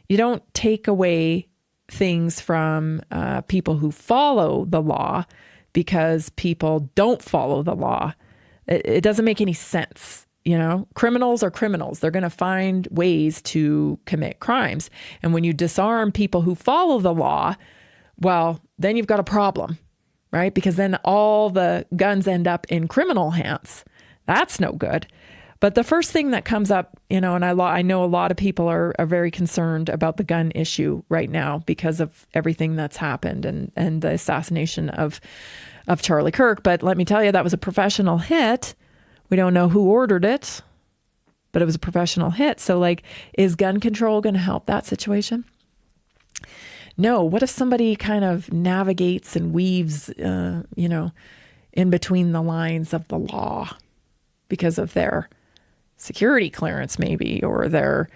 You don't take away things from people who follow the law because people don't follow the law. It doesn't make any sense. Criminals are criminals. They're going to find ways to commit crimes. And when you disarm people who follow the law, well, then you've got a problem, right? Because then all the guns end up in criminal hands. That's no good. But the first thing that comes up, and I know a lot of people are very concerned about the gun issue right now because of everything that's happened and the assassination of of Charlie Kirk. But let me tell you, that was a professional hit. We don't know who ordered it, but it was a professional hit. So like, is gun control going to help that situation? No. What if somebody kind of navigates and weaves, in between the lines of the law because of their security clearance maybe, or their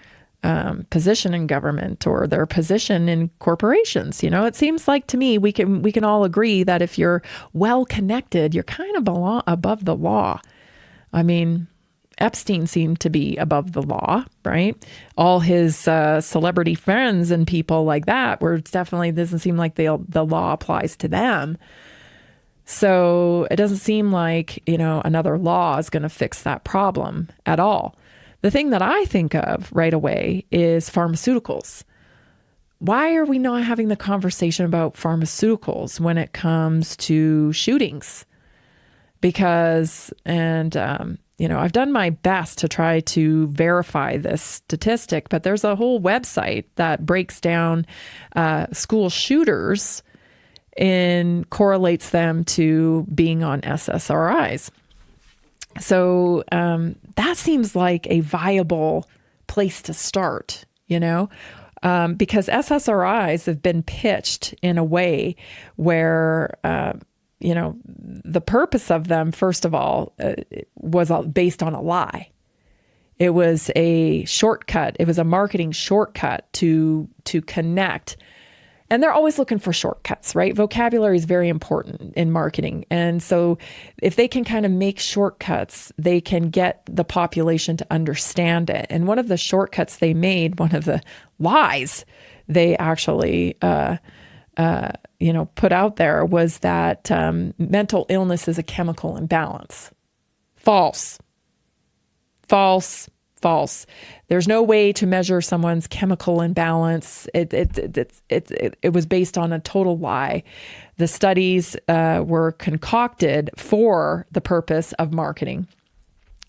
position in government, or their position in corporations? It seems like to me we can all agree that if you're well connected, you're kind of above the law. I mean, Epstein seemed to be above the law, right? All his celebrity friends and people like that doesn't seem like the law applies to them. So it doesn't seem like, another law is going to fix that problem at all. The thing that I think of right away is pharmaceuticals. Why are we not having the conversation about pharmaceuticals when it comes to shootings? Because, I've done my best to try to verify this statistic, but there's a whole website that breaks down school shooters and correlates them to being on SSRIs. So that seems like a viable place to start, because SSRIs have been pitched in a way where, the purpose of them, first of all, was based on a lie. It was a shortcut. It was a marketing shortcut to connect. And they're always looking for shortcuts, right? Vocabulary is very important in marketing. And so if they can kind of make shortcuts, they can get the population to understand it. And one of the shortcuts they made, one of the lies they actually put out there, was that mental illness is a chemical imbalance. False. There's no way to measure someone's chemical imbalance. It was based on a total lie. The studies were concocted for the purpose of marketing,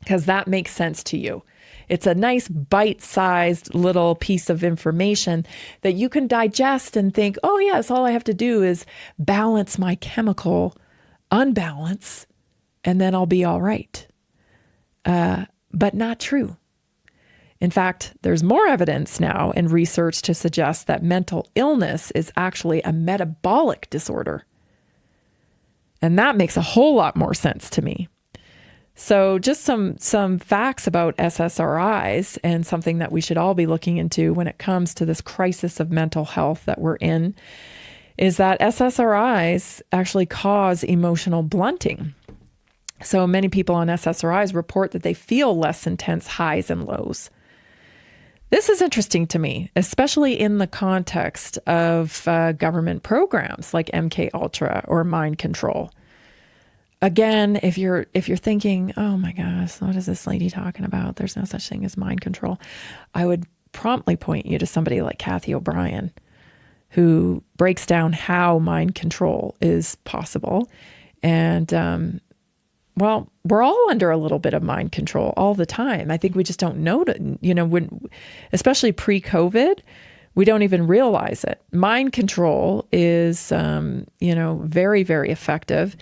because that makes sense to you. It's a nice bite-sized little piece of information that you can digest and think, oh yes, all I have to do is balance my chemical unbalance and then I'll be all right. But not true. In fact, there's more evidence now in research to suggest that mental illness is actually a metabolic disorder. And that makes a whole lot more sense to me. So just some facts about SSRIs, and something that we should all be looking into when it comes to this crisis of mental health that we're in, is that SSRIs actually cause emotional blunting. So many people on SSRIs report that they feel less intense highs and lows. This is interesting to me, especially in the context of government programs like MK Ultra or mind control. Again, if you're thinking, oh my gosh, what is this lady talking about? There's no such thing as mind control. I would promptly point you to somebody like Kathy O'Brien, who breaks down how mind control is possible. And, well, we're all under a little bit of mind control all the time. I think we just don't know, especially pre-COVID, we don't even realize it. Mind control is, very, very effective.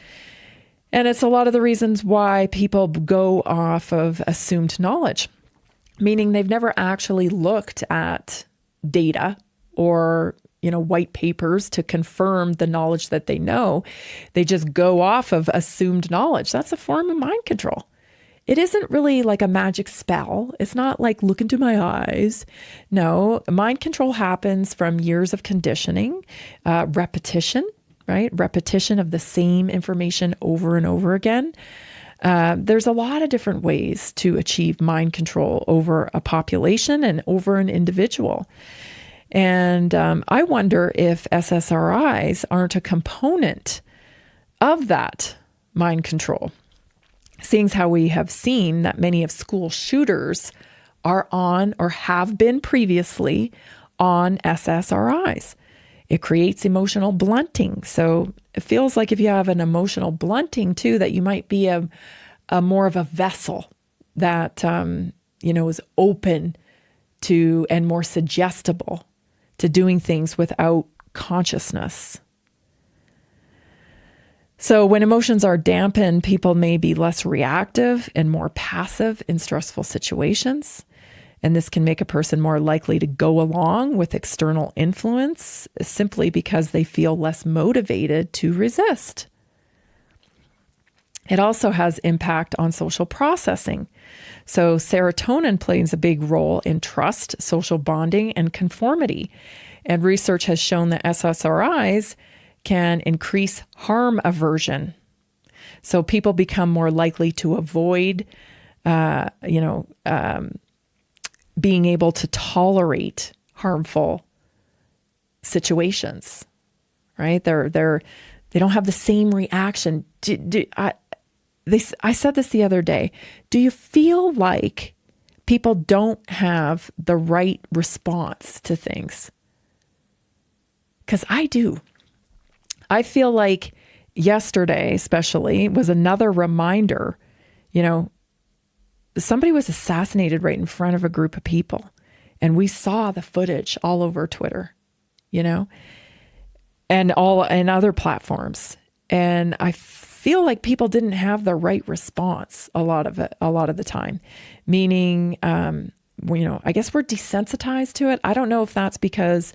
And it's a lot of the reasons why people go off of assumed knowledge, meaning they've never actually looked at data or, white papers to confirm the knowledge that they know. They just go off of assumed knowledge. That's a form of mind control. It isn't really like a magic spell. It's not like, look into my eyes. No, mind control happens from years of conditioning, repetition, right? Repetition of the same information over and over again. There's a lot of different ways to achieve mind control over a population and over an individual. And I wonder if SSRIs aren't a component of that mind control, seeing how we have seen that many of school shooters are on or have been previously on SSRIs. It creates emotional blunting. So it feels like if you have an emotional blunting too, that you might be a more of a vessel that, is open to and more suggestible to doing things without consciousness. So when emotions are dampened, people may be less reactive and more passive in stressful situations. And this can make a person more likely to go along with external influence simply because they feel less motivated to resist. It also has impact on social processing. So serotonin plays a big role in trust, social bonding, and conformity. And research has shown that SSRIs can increase harm aversion. So people become more likely to avoid, being able to tolerate harmful situations, right? They don't have the same reaction. I said this the other day. Do you feel like people don't have the right response to things? Because I do. I feel like yesterday, especially, was another reminder, somebody was assassinated right in front of a group of people. And we saw the footage all over Twitter, and other platforms. And I feel like people didn't have the right response a lot of the time. Meaning, I guess we're desensitized to it. I don't know if that's because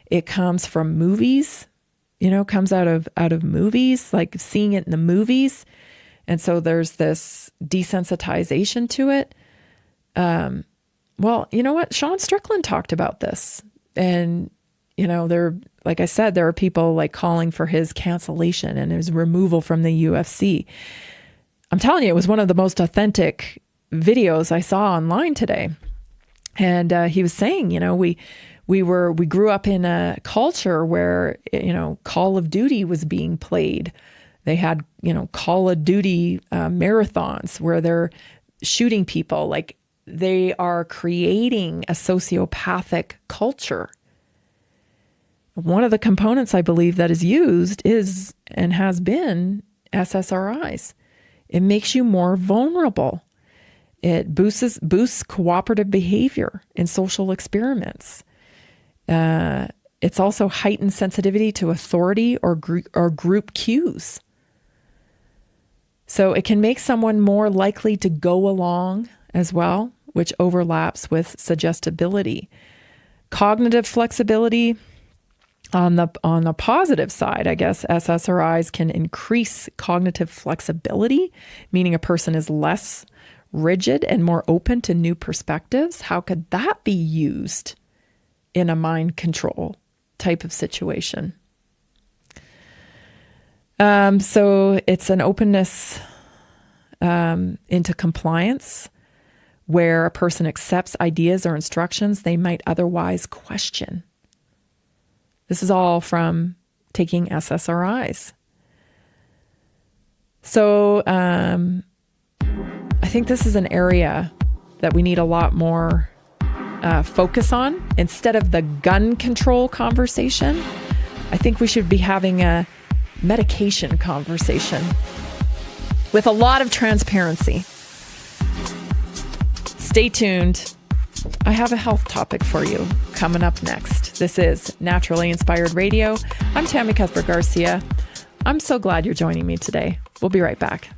it comes from movies, comes out of movies, like seeing it in the movies. And so there's this desensitization to it. Well, you know what? Sean Strickland talked about this. And, like I said, there are people like calling for his cancellation and his removal from the UFC. I'm telling you, it was one of the most authentic videos I saw online today. And he was saying, we grew up in a culture where, Call of Duty was being played. They had, Call of Duty marathons where they're shooting people. Like they are creating a sociopathic culture. One of the components I believe that is used is and has been SSRIs. It makes you more vulnerable. It boosts cooperative behavior in social experiments. It's also heightened sensitivity to authority or group cues. So it can make someone more likely to go along as well, which overlaps with suggestibility. Cognitive flexibility. On the positive side, I guess, SSRIs can increase cognitive flexibility, meaning a person is less rigid and more open to new perspectives. How could that be used in a mind control type of situation? So it's an openness into compliance where a person accepts ideas or instructions they might otherwise question. This is all from taking SSRIs. So I think this is an area that we need a lot more focus on. Instead of the gun control conversation, I think we should be having a medication conversation with a lot of transparency. Stay tuned. I have a health topic for you coming up next. This is Naturally Inspired Radio. I'm Tammy Cuthbert Garcia. I'm so glad you're joining me today. We'll be right back.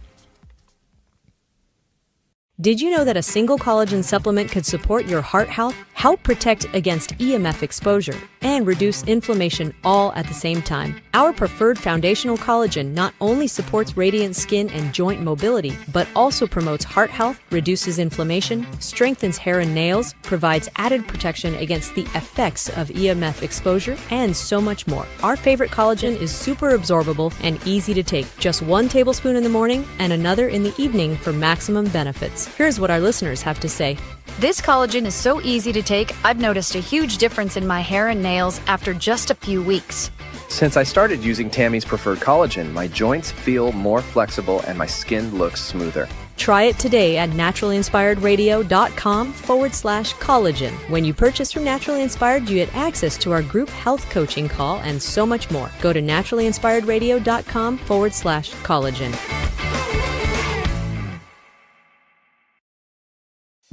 Did you know that a single collagen supplement could support your heart health, help protect against EMF exposure, and reduce inflammation all at the same time? Our preferred foundational collagen not only supports radiant skin and joint mobility, but also promotes heart health, reduces inflammation, strengthens hair and nails, provides added protection against the effects of EMF exposure, and so much more. Our favorite collagen is super absorbable and easy to take. Just 1 tablespoon in the morning and another in the evening for maximum benefits. Here's what our listeners have to say. This collagen is so easy to take, I've noticed a huge difference in my hair and nails after just a few weeks. Since I started using Tammy's preferred collagen, my joints feel more flexible and my skin looks smoother. Try it today at naturallyinspiredradio.com/collagen. When you purchase from Naturally Inspired, you get access to our group health coaching call and so much more. Go to naturallyinspiredradio.com/collagen.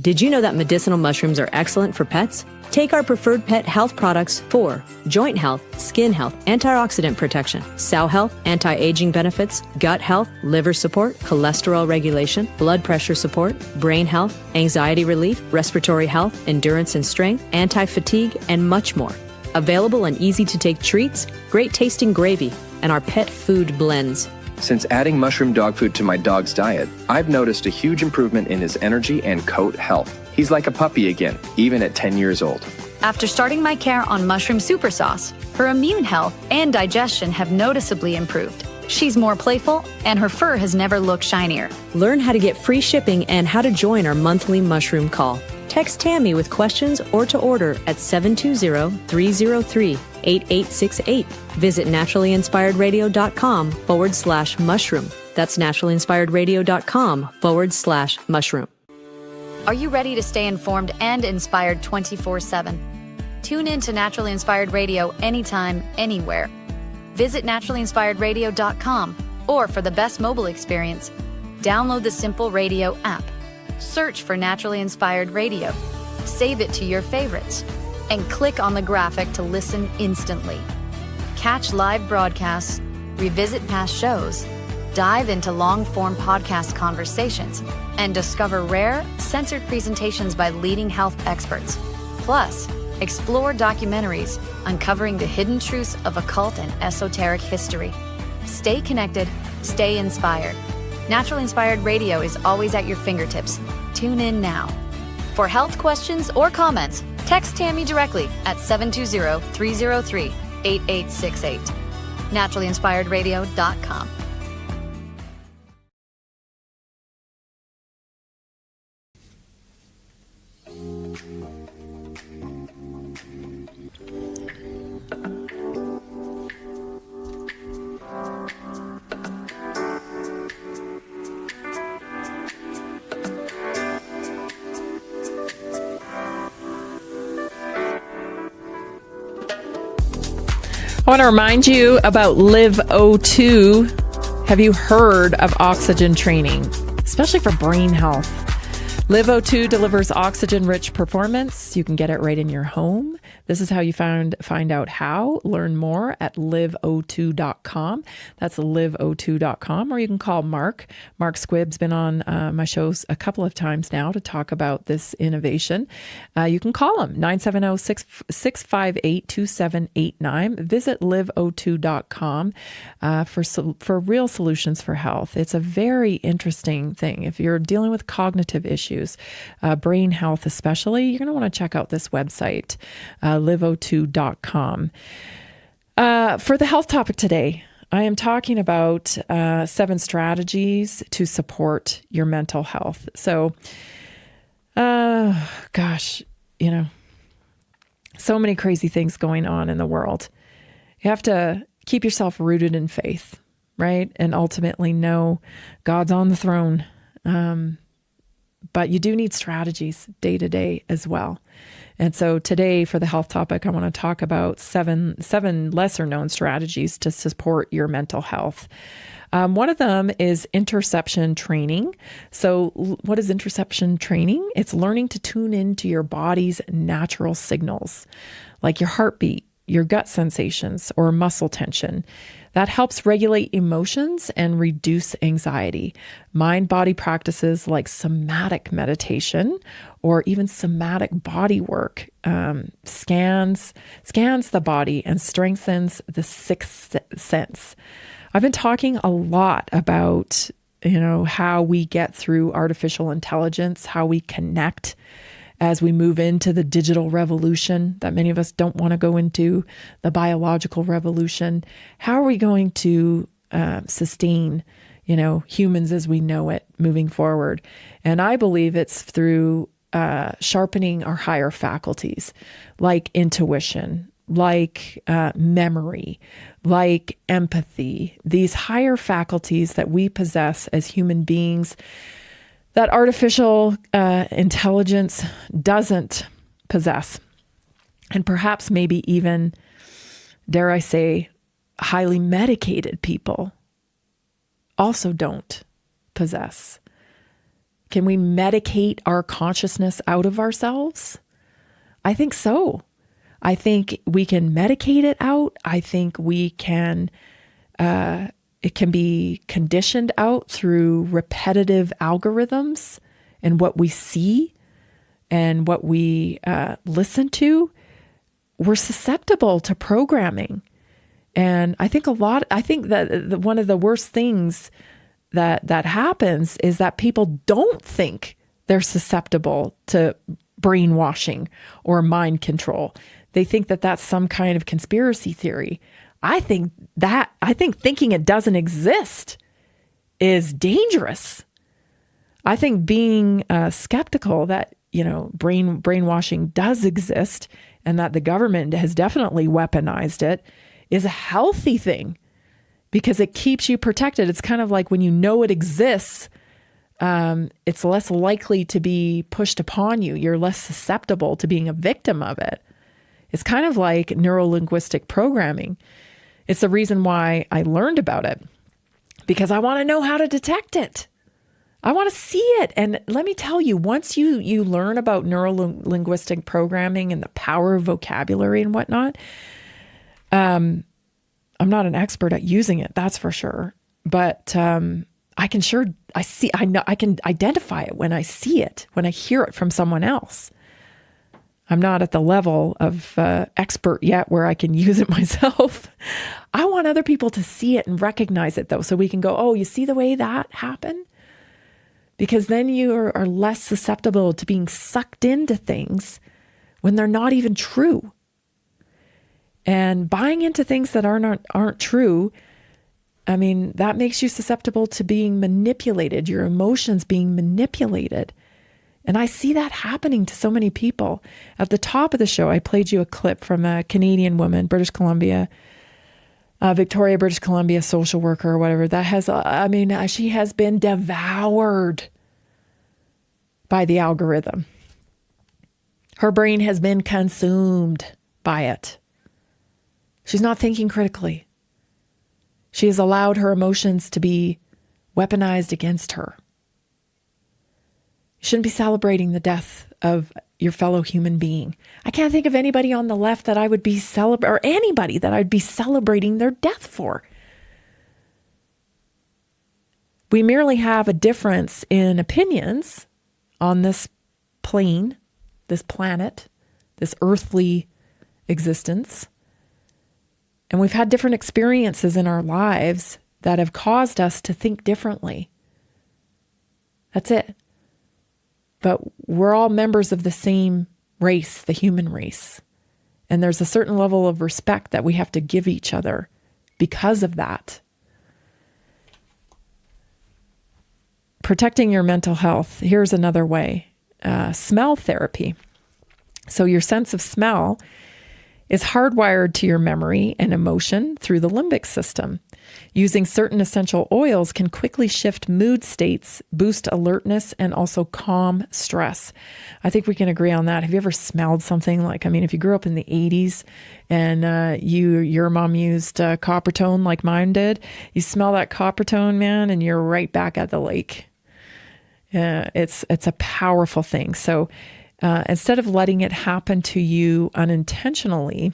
Did you know that medicinal mushrooms are excellent for pets? Take our preferred pet health products for joint health, skin health, antioxidant protection, cell health, anti-aging benefits, gut health, liver support, cholesterol regulation, blood pressure support, brain health, anxiety relief, respiratory health, endurance and strength, anti-fatigue, and much more. Available in easy-to-take treats, great tasting gravy, and our pet food blends. Since adding mushroom dog food to my dog's diet, I've noticed a huge improvement in his energy and coat health. He's like a puppy again, even at 10 years old. After starting my care on mushroom super sauce, her immune health and digestion have noticeably improved. She's more playful, and her fur has never looked shinier. Learn how to get free shipping and how to join our monthly mushroom call. Text Tammy with questions or to order at 720-303-8868. Visit naturallyinspiredradio.com/mushroom. That's naturallyinspiredradio.com/mushroom. Are you ready to stay informed and inspired 24/7? Tune in to Naturally Inspired Radio anytime, anywhere. Visit naturallyinspiredradio.com, or for the best mobile experience, download the Simple Radio app. Search for Naturally Inspired Radio, save it to your favorites, and click on the graphic to listen instantly. Catch live broadcasts, revisit past shows, dive into long-form podcast conversations, and discover rare, censored presentations by leading health experts. Plus, explore documentaries uncovering the hidden truths of occult and esoteric history. Stay connected, stay inspired. Naturally Inspired Radio is always at your fingertips. Tune in now. For health questions or comments, text Tammy directly at 720-303-8868. naturallyinspiredradio.com. I want to remind you about Live O2. Have you heard of oxygen training, especially for brain health? Live O2 delivers oxygen-rich performance. You can get it right in your home. This is how you find out how. Learn more at liveO2.com. That's liveO2.com. Or you can call Mark. Mark Squibb's been on my shows a couple of times now to talk about this innovation. You can call him, 970-658-2789. Visit liveO2.com for real solutions for health. It's a very interesting thing. If you're dealing with cognitive issues, brain health especially, you're going to want to check out this website, liveO2.com. For the health topic today, I am talking about 7 strategies to support your mental health. So, gosh, so many crazy things going on in the world. You have to keep yourself rooted in faith, right? And ultimately know God's on the throne. But you do need strategies day to day as well. And so today for the health topic, I want to talk about seven lesser known strategies to support your mental health. One of them is interception training. So what is interception training? It's learning to tune into your body's natural signals, like your heartbeat, your gut sensations, or muscle tension. That helps regulate emotions and reduce anxiety. Mind-body practices like somatic meditation or even somatic body work scans the body and strengthens the sixth sense. I've been talking a lot about, how we get through artificial intelligence, how we connect as we move into the digital revolution that many of us don't want to go into, the biological revolution. How are we going to sustain, humans as we know it moving forward? And I believe it's through sharpening our higher faculties, like intuition, like memory, like empathy, these higher faculties that we possess as human beings that artificial intelligence doesn't possess. And perhaps maybe even, dare I say, highly medicated people also don't possess. Can we medicate our consciousness out of ourselves? I think so. I think we can medicate it out. I think we can, it can be conditioned out through repetitive algorithms and what we see and what we listen to. We're susceptible to programming. And I think that one of the worst things that happens is that people don't think they're susceptible to brainwashing or mind control. They think that that's some kind of conspiracy theory. I think thinking it doesn't exist is dangerous. I think being skeptical that, brainwashing does exist and that the government has definitely weaponized it is a healthy thing because it keeps you protected. It's kind of like when you know it exists, it's less likely to be pushed upon you. You're less susceptible to being a victim of it. It's kind of like neuro-linguistic programming. It's the reason why I learned about it, because I want to know how to detect it. I want to see it. And let me tell you, once you learn about neuro-linguistic programming and the power of vocabulary and whatnot, I'm not an expert at using it, that's for sure. But I can identify it when I see it, when I hear it from someone else. I'm not at the level of expert yet where I can use it myself. I want other people to see it and recognize it, though, so we can go, oh, you see the way that happened? Because then you are less susceptible to being sucked into things when they're not even true. And buying into things that aren't true, that makes you susceptible to being manipulated, your emotions being manipulated. And I see that happening to so many people. At the top of the show, I played you a clip from a Canadian woman, British Columbia, Victoria, British Columbia social worker or whatever, that has, she has been devoured by the algorithm. Her brain has been consumed by it. She's not thinking critically. She has allowed her emotions to be weaponized against her. You shouldn't be celebrating the death of your fellow human being. I can't think of anybody on the left that I would be or anybody that I'd be celebrating their death for. We merely have a difference in opinions on this plane, this planet, this earthly existence. And we've had different experiences in our lives that have caused us to think differently. That's it. But we're all members of the same race, the human race. And there's a certain level of respect that we have to give each other because of that. Protecting your mental health. Here's another way. Smell therapy. So your sense of smell is hardwired to your memory and emotion through the limbic system. Using certain essential oils can quickly shift mood states, boost alertness, and also calm stress. I think we can agree on that. Have you ever smelled something like, if you grew up in the 80s and your mom used Coppertone like mine did, you smell that Coppertone, man, and you're right back at the lake. It's a powerful thing. So instead of letting it happen to you unintentionally,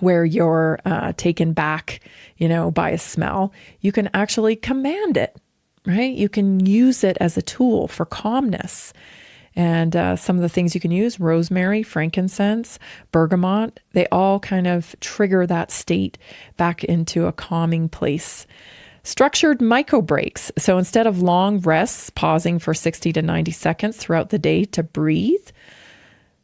where you're taken back, by a smell, you can actually command it, right? You can use it as a tool for calmness. And some of the things you can use, rosemary, frankincense, bergamot, they all kind of trigger that state back into a calming place. Structured micro breaks. So instead of long rests, pausing for 60 to 90 seconds throughout the day to breathe,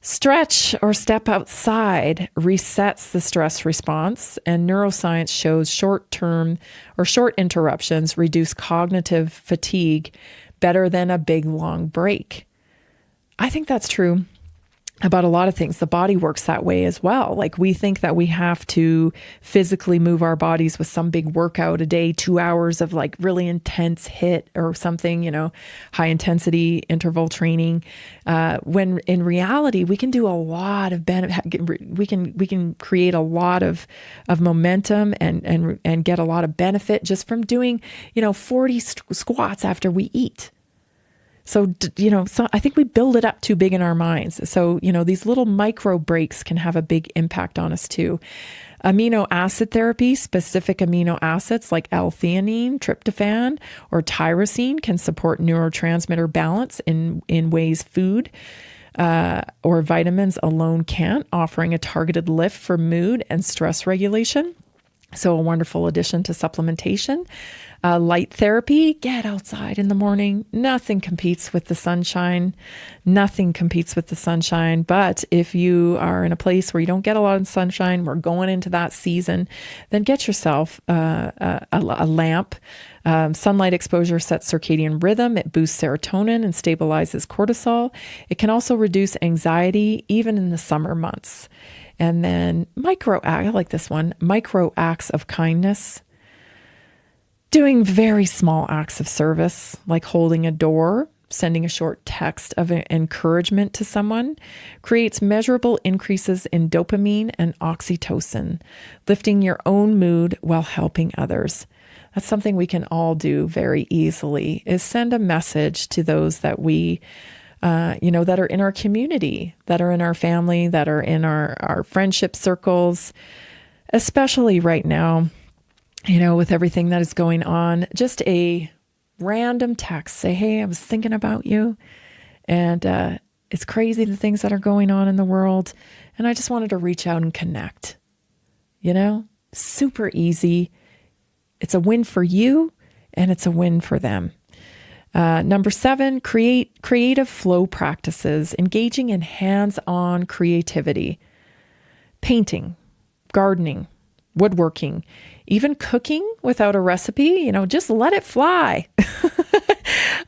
stretch or step outside resets the stress response, and neuroscience shows short interruptions reduce cognitive fatigue better than a big, long break. I think that's true about a lot of things. The body works that way as well. Like we think that we have to physically move our bodies with some big workout a day, 2 hours of like really intense HIIT or something, high intensity interval training. When in reality, we can do a lot of benefit. We can create a lot of momentum and get a lot of benefit just from doing, 40 squats after we eat. So, I think we build it up too big in our minds. So, these little micro breaks can have a big impact on us too. Amino acid therapy, specific amino acids like L-theanine, tryptophan, or tyrosine can support neurotransmitter balance in ways food or vitamins alone can't, offering a targeted lift for mood and stress regulation. So a wonderful addition to supplementation. Light therapy, get outside in the morning. Nothing competes with the sunshine. Nothing competes with the sunshine. But if you are in a place where you don't get a lot of sunshine, we're going into that season, then get yourself a lamp. Sunlight exposure sets circadian rhythm. It boosts serotonin and stabilizes cortisol. It can also reduce anxiety, even in the summer months. And then I like this one, micro acts of kindness. Doing very small acts of service, like holding a door, sending a short text of encouragement to someone, creates measurable increases in dopamine and oxytocin, lifting your own mood while helping others. That's something we can all do very easily, is send a message to those that we that are in our community, that are in our family, that are in our friendship circles, especially right now, with everything that is going on. Just a random text, say, hey, I was thinking about you, and it's crazy the things that are going on in the world, and I just wanted to reach out and connect. Super easy. It's a win for you, and it's a win for them. Number 7, creative flow practices, engaging in hands-on creativity, painting, gardening, woodworking, even cooking without a recipe, just let it fly.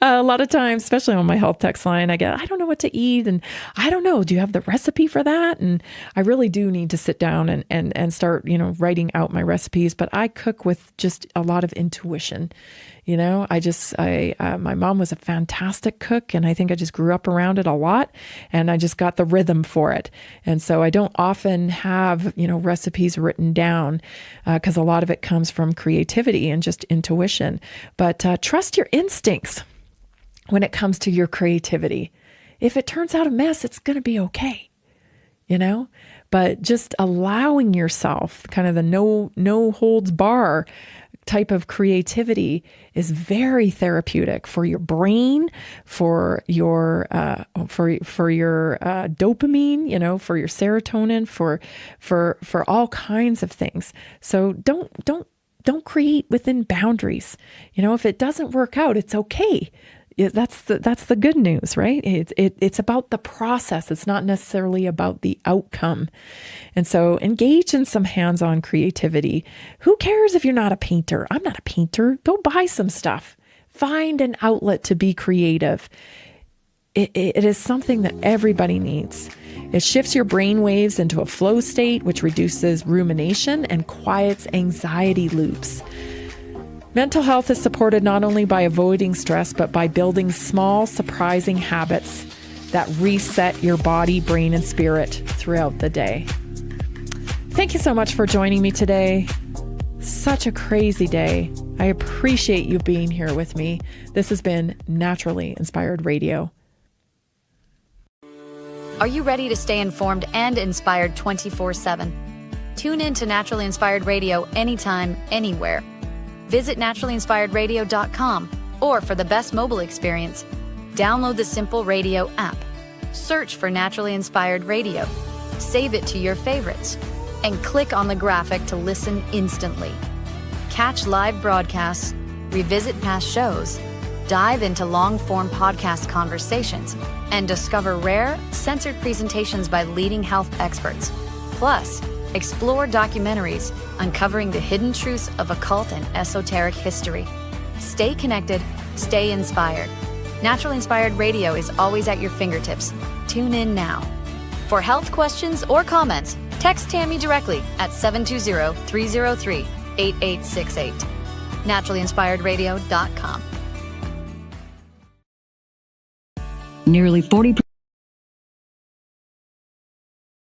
A lot of times, especially on my health text line, I don't know what to eat. And I don't know, do you have the recipe for that? And I really do need to sit down and start, writing out my recipes. But I cook with just a lot of intuition. My mom was a fantastic cook, and I think I just grew up around it a lot, and I just got the rhythm for it. And so I don't often have, recipes written down because a lot of it comes from creativity and just intuition. But trust your instincts when it comes to your creativity. If it turns out a mess, it's going to be okay, but just allowing yourself kind of the no holds bar type of creativity is very therapeutic for your brain, for your dopamine, for your serotonin, for all kinds of things. So don't create within boundaries. If it doesn't work out, it's okay. That's the good news, right? It's about the process. It's not necessarily about the outcome. And so engage in some hands-on creativity. Who cares if you're not a painter? I'm not a painter. Go buy some stuff. Find an outlet to be creative. It is something that everybody needs. It shifts your brain waves into a flow state, which reduces rumination and quiets anxiety loops. Mental health is supported not only by avoiding stress, but by building small, surprising habits that reset your body, brain, and spirit throughout the day. Thank you so much for joining me today. Such a crazy day. I appreciate you being here with me. This has been Naturally Inspired Radio. Are you ready to stay informed and inspired 24/7? Tune in to Naturally Inspired Radio anytime, anywhere. Visit naturallyinspiredradio.com, or for the best mobile experience, download the Simple Radio app. Search for Naturally Inspired Radio, save it to your favorites, and click on the graphic to listen instantly. Catch live broadcasts, revisit past shows, dive into long-form podcast conversations, and discover rare, censored presentations by leading health experts. Plus, explore documentaries uncovering the hidden truths of occult and esoteric history. Stay connected, stay inspired. Naturally Inspired Radio is always at your fingertips. Tune in now. For health questions or comments, text Tammy directly at 720-303-8868. naturallyinspiredradio.com. Nearly 40%